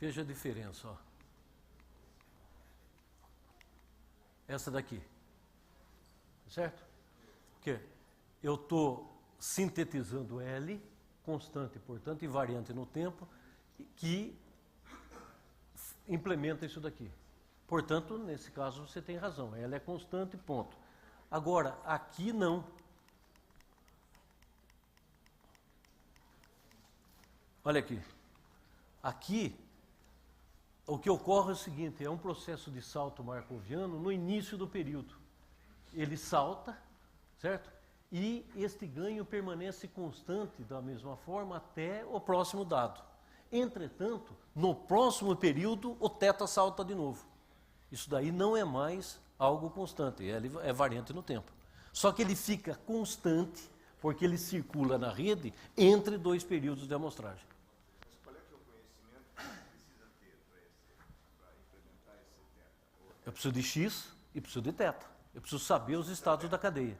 Veja a diferença, ó. Essa daqui, certo? Porque eu estou sintetizando L, constante, portanto, invariante no tempo, que implementa isso daqui. Portanto, nesse caso, você tem razão, L é constante, ponto. Agora, aqui não. Olha aqui. Aqui, o que ocorre é o seguinte, é um processo de salto markoviano no início do período. Ele salta, certo? E este ganho permanece constante da mesma forma até o próximo dado. Entretanto, no próximo período, o θ salta de novo. Isso daí não é mais algo constante, ele é variante no tempo. Só que ele fica constante porque ele circula na rede entre dois períodos de amostragem. Eu preciso de X e preciso de θ. Eu preciso saber os estados da cadeia.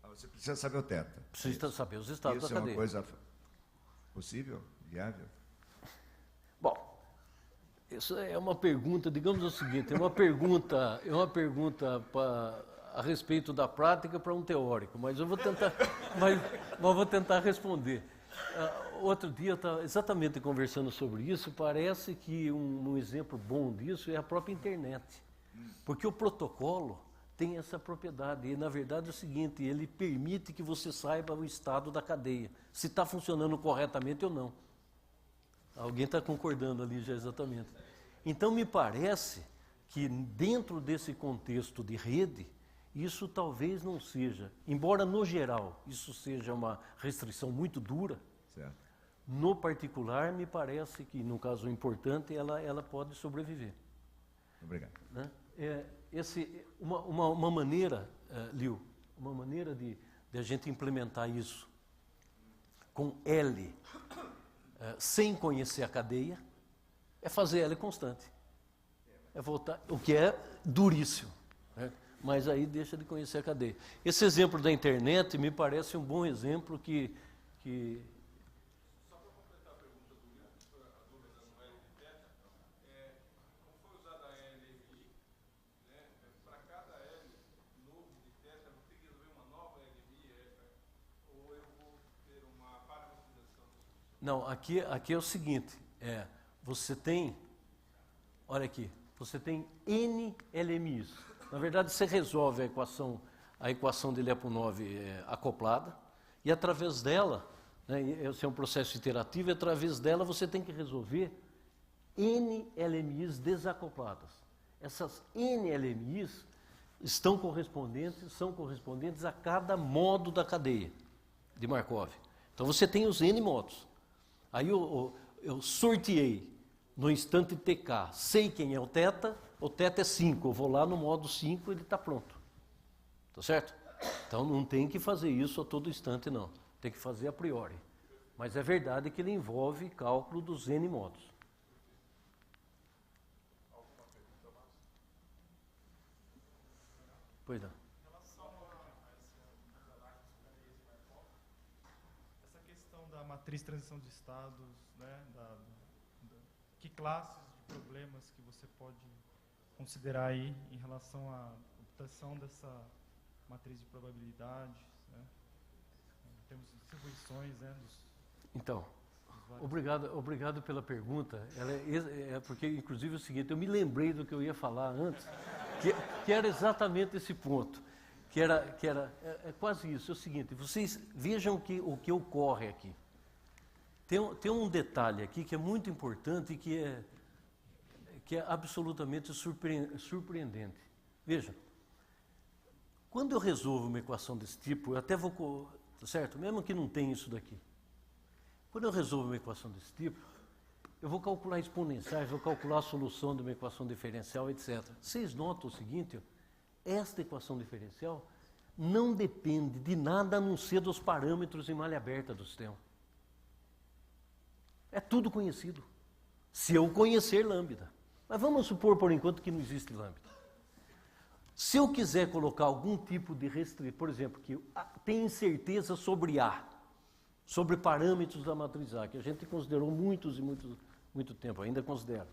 Você precisa saber o θ. Preciso saber os estados da cadeia. Isso é uma coisa possível, viável? Bom, isso é uma pergunta, digamos o seguinte, é uma pergunta a respeito da prática para um teórico, mas eu vou tentar, mas vou tentar responder. Outro dia eu estava exatamente conversando sobre isso, parece que um exemplo bom disso é a própria internet. Porque o protocolo tem essa propriedade, e na verdade é o seguinte, ele permite que você saiba o estado da cadeia, se está funcionando corretamente ou não. Alguém está concordando ali já exatamente. Então me parece que dentro desse contexto de rede, isso talvez não seja, embora no geral isso seja uma restrição muito dura, Certo. no particular me parece que, no caso importante, ela pode sobreviver. Obrigado. Né? Uma maneira, Liu, uma maneira de a gente implementar isso com L, sem conhecer a cadeia, é fazer L constante. É voltar, o que é duríssimo, né? Mas aí deixa de conhecer a cadeia. Esse exemplo da internet me parece um bom exemplo que Só para completar a pergunta do Will, a dúvida no L de teta, como foi usada a LMI, né, para cada L novo de teta, eu vou ter que resolver uma nova LMI, ou eu vou ter uma parametrização? Não, aqui é o seguinte, você tem, olha aqui, você tem N LMIs. Na verdade, você resolve a equação de Lyapunov acoplada, e através dela, né, esse é um processo iterativo, e através dela você tem que resolver N LMIs desacopladas. Essas N LMIs são correspondentes a cada modo da cadeia de Markov. Então você tem os N modos. Aí eu sorteei no instante TK, sei quem é o θ é 5, eu vou lá no modo 5 e ele está pronto. Tá certo? Então não tem que fazer isso a todo instante, não. Tem que fazer a priori. Mas é verdade que ele envolve cálculo dos N modos. Alguma pergunta mais? Pois não. Em relação a essa questão da matriz de transição de estados, né, que classes de problemas que você pode considerar aí em relação à obtenção dessa matriz de probabilidades, né, em termos de distribuições, né, Então, obrigado pela pergunta. Ela porque, inclusive, é o seguinte, eu me lembrei do que eu ia falar antes, que era exatamente esse ponto, que era quase isso. É o seguinte, vocês vejam o que ocorre aqui. Tem um detalhe aqui que é muito importante e que é absolutamente surpreendente. Veja, quando eu resolvo uma equação desse tipo, eu até vou, certo? Mesmo que não tenha isso daqui. Quando eu resolvo uma equação desse tipo, eu vou calcular exponenciais, vou calcular a solução de uma equação diferencial, etc. Vocês notam o seguinte, esta equação diferencial não depende de nada a não ser dos parâmetros em malha aberta do sistema. É tudo conhecido, se eu conhecer lambda. Mas vamos supor, por enquanto, que não existe lambda. Se eu quiser colocar algum tipo de restrição, por exemplo, que tem incerteza sobre A, sobre parâmetros da matriz A, que a gente considerou muito tempo, ainda considera.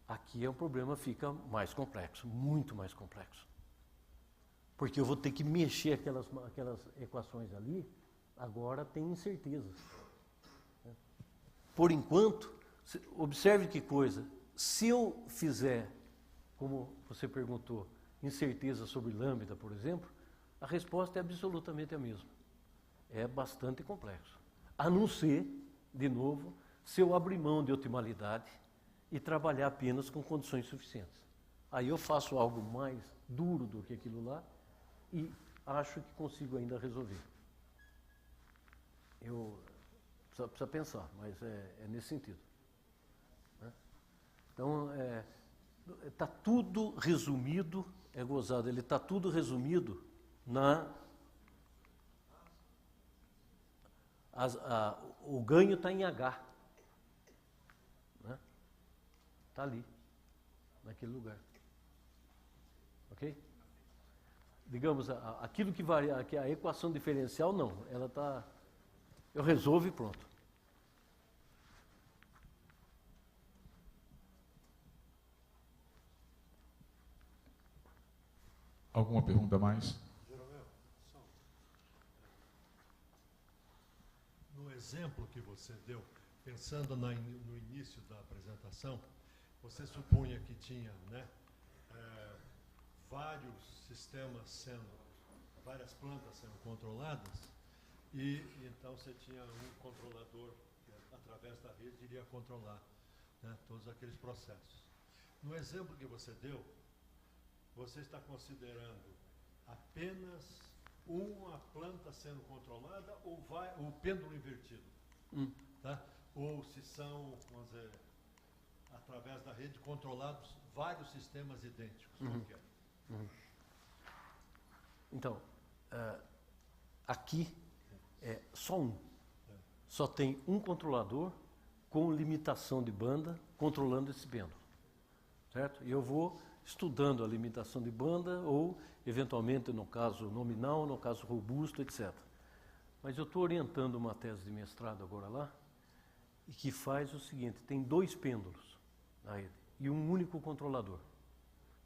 Aqui o problema fica mais complexo, muito mais complexo. Porque eu vou ter que mexer aquelas equações ali, agora tem incertezas. Por enquanto, observe que coisa, se eu fizer, como você perguntou, incerteza sobre lambda, por exemplo, a resposta é absolutamente a mesma. É bastante complexo. A não ser, de novo, se eu abrir mão de otimalidade e trabalhar apenas com condições suficientes. Aí eu faço algo mais duro do que aquilo lá e acho que consigo ainda resolver. Precisa pensar, mas é nesse sentido. Né? Então, está tudo resumido, é gozado, ele está tudo resumido o ganho está em H. Né? Está ali, naquele lugar. Ok? Digamos, aquilo que varia, que a equação diferencial, não. Ela está... Eu resolvo e pronto. Alguma pergunta a mais? No exemplo que você deu, pensando no início da apresentação, você supunha que tinha, né, vários sistemas várias plantas sendo controladas, e então você tinha um controlador que, através da rede, iria controlar, né, todos aqueles processos. No exemplo que você deu, você está considerando apenas uma planta sendo controlada ou o pêndulo invertido? Tá? Ou se são, vamos dizer, através da rede, controlados vários sistemas idênticos? Então, aqui é só um. Só tem um controlador com limitação de banda controlando esse pêndulo. Certo? E eu vou estudando a limitação de banda ou, eventualmente, no caso nominal, no caso robusto, etc. Mas eu estou orientando uma tese de mestrado agora lá, e que faz o seguinte, tem 2 pêndulos na rede e um único controlador.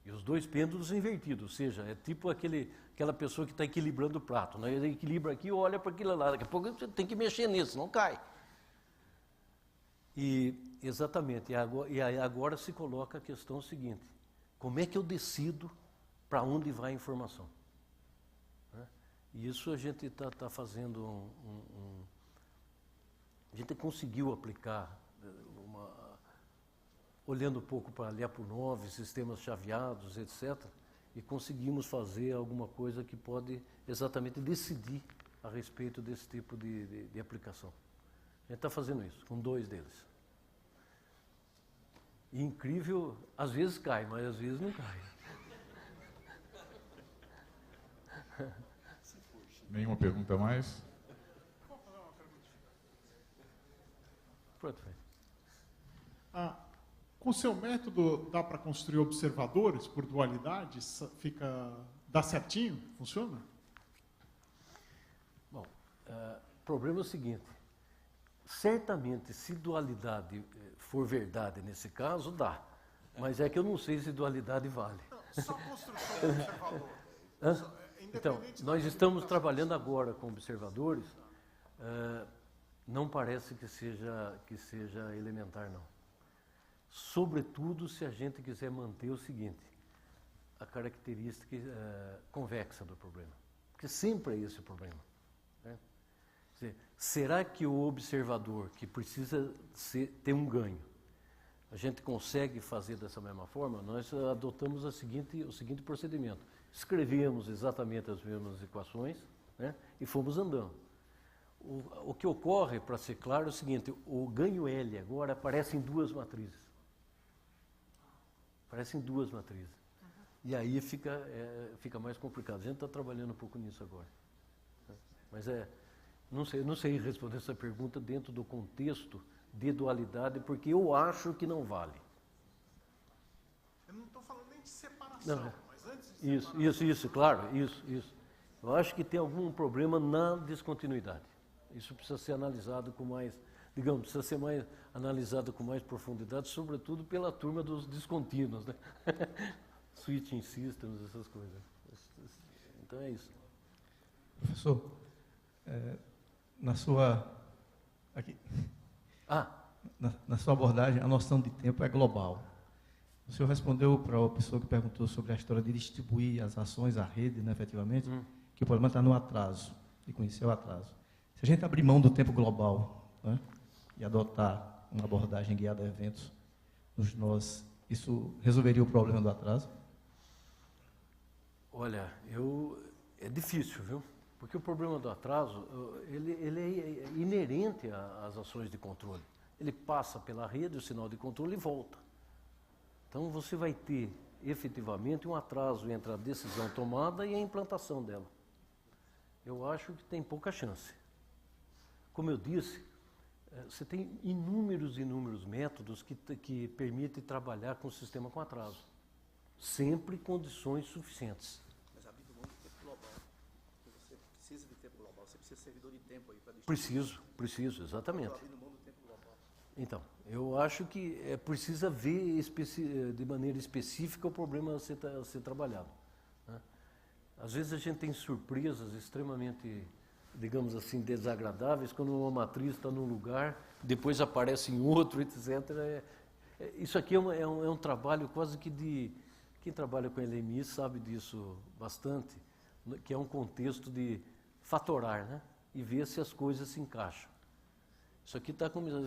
E os 2 pêndulos invertidos, ou seja, é tipo aquela pessoa que está equilibrando o prato, né? Ele equilibra aqui e olha para aquilo lá, daqui a pouco você tem que mexer nisso, não cai. E, exatamente, e agora se coloca a questão seguinte, como é que eu decido para onde vai a informação? Né? E isso a gente está fazendo a gente conseguiu aplicar, olhando um pouco para Lyapunov, sistemas chaveados, etc., e conseguimos fazer alguma coisa que pode exatamente decidir a respeito desse tipo de aplicação. A gente está fazendo isso, com 2 deles. E incrível, às vezes cai, mas às vezes não cai. Nenhuma pergunta mais? Pronto, com o seu método, dá para construir observadores por dualidade? Dá certinho? Funciona? Bom, o problema é o seguinte, certamente, se dualidade for verdade nesse caso, dá. Mas é que eu não sei se dualidade vale. Não, só construção do observador. Então, nós estamos trabalhando agora com observadores, não parece que seja elementar, não. Sobretudo se a gente quiser manter o seguinte, a característica convexa do problema. Porque sempre é esse o problema. Né? Quer dizer, será que o observador que precisa ter um ganho, a gente consegue fazer dessa mesma forma? Nós adotamos o seguinte procedimento. Escrevemos exatamente as mesmas equações, né, e fomos andando. O que ocorre, para ser claro, é o seguinte, o ganho L agora aparece em 2 matrizes. Aparece em 2 matrizes. E aí fica mais complicado. A gente está trabalhando um pouco nisso agora. Mas não sei responder essa pergunta dentro do contexto de dualidade, porque eu acho que não vale. Eu não estou falando nem de separação, não, mas antes de separação... Isso, claro, isso. Eu acho que tem algum problema na descontinuidade. Isso precisa ser analisado com mais, precisa ser mais analisado com mais profundidade, sobretudo pela turma dos descontínuos, né? Switching systems, essas coisas. Então é isso. Professor, na sua abordagem, a noção de tempo é global. O senhor respondeu para a pessoa que perguntou sobre a história de distribuir as ações à rede, né, efetivamente, que o problema está no atraso, e conhecer o atraso. Se a gente abrir mão do tempo global, né, e adotar uma abordagem guiada a eventos nos nós, isso resolveria o problema do atraso? Olha, é difícil, viu? Porque o problema do atraso, ele é inerente às ações de controle. Ele passa pela rede, o sinal de controle e volta. Então você vai ter, efetivamente, um atraso entre a decisão tomada e a implantação dela. Eu acho que tem pouca chance. Como eu disse, você tem inúmeros métodos que permitem trabalhar com o sistema com atraso. Sempre condições suficientes. Mas abrindo mão do tempo global. Você precisa de tempo global, você precisa de servidor de tempo aí para distribuir. Preciso, exatamente. Abrindo mão do tempo global. Então, eu acho que precisa ver de maneira específica o problema a ser trabalhado. Né? Às vezes a gente tem surpresas extremamente digamos assim, desagradáveis, quando uma matriz está num lugar, depois aparece em outro, etc. Isso aqui é um trabalho quase que de... Quem trabalha com LMI sabe disso bastante, que é um contexto de fatorar, né? E ver se as coisas se encaixam. Isso aqui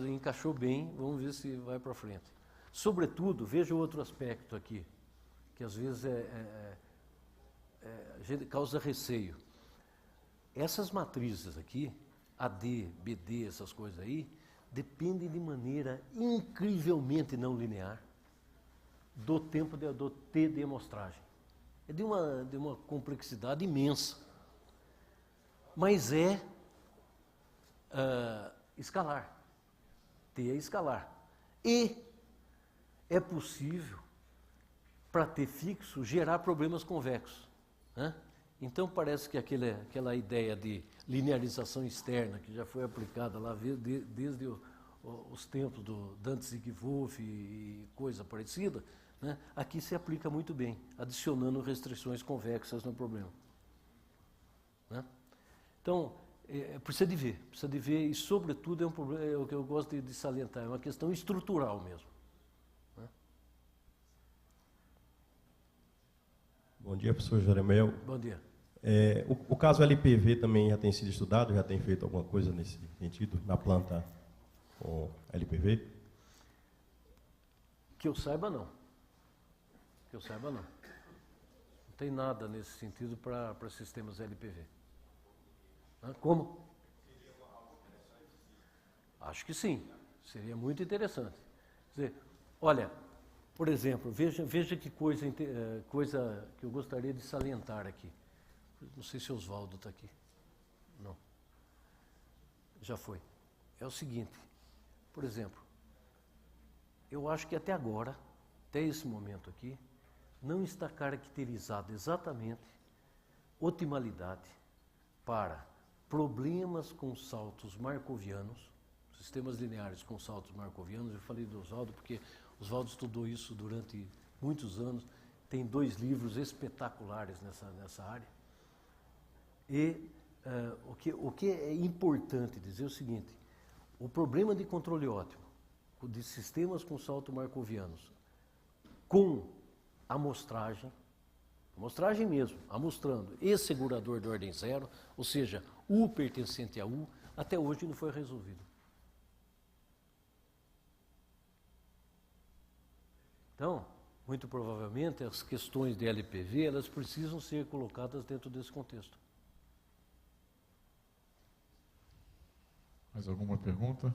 encaixou bem, vamos ver se vai para frente. Sobretudo, veja outro aspecto aqui, que às vezes causa receio. Essas matrizes aqui, AD, BD, essas coisas aí, dependem de maneira incrivelmente não linear do tempo do T de amostragem. É de uma complexidade imensa. Mas é escalar. T é escalar. E é possível, para T fixo, gerar problemas convexos, né? Então, parece que aquela ideia de linearização externa, que já foi aplicada lá desde os tempos do Dante Zygmunt e coisa parecida, né? Aqui se aplica muito bem, adicionando restrições convexas no problema, né? Então, precisa de ver, e sobretudo é um problema, é o que eu gosto de salientar, é uma questão estrutural mesmo, né? Bom dia, professor Jeromel. Bom dia. O caso LPV também já tem sido estudado, já tem feito alguma coisa nesse sentido, na planta com LPV? Que eu saiba, não. Que eu saiba, não. Não tem nada nesse sentido para sistemas LPV. Como? Acho que sim. Seria muito interessante. Quer dizer, olha, por exemplo, veja que coisa que eu gostaria de salientar aqui. Não sei se o Oswaldo está aqui. Não. Já foi. É o seguinte, por exemplo, eu acho que até agora, até esse momento aqui, não está caracterizado exatamente otimalidade para problemas com saltos marcovianos, sistemas lineares com saltos marcovianos. Eu falei do Oswaldo porque o Oswaldo estudou isso durante muitos anos, tem 2 livros espetaculares nessa área. E o que é importante dizer é o seguinte: o problema de controle ótimo de sistemas com salto marcovianos com amostragem mesmo, amostrando e segurador de ordem zero, ou seja, U pertencente a U, até hoje não foi resolvido. Então, muito provavelmente, as questões de LPV, elas precisam ser colocadas dentro desse contexto. Mais alguma pergunta?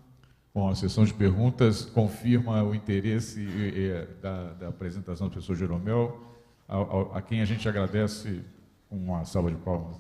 Bom, a sessão de perguntas confirma o interesse da apresentação do professor Jeromel, a quem a gente agradece com uma salva de palmas.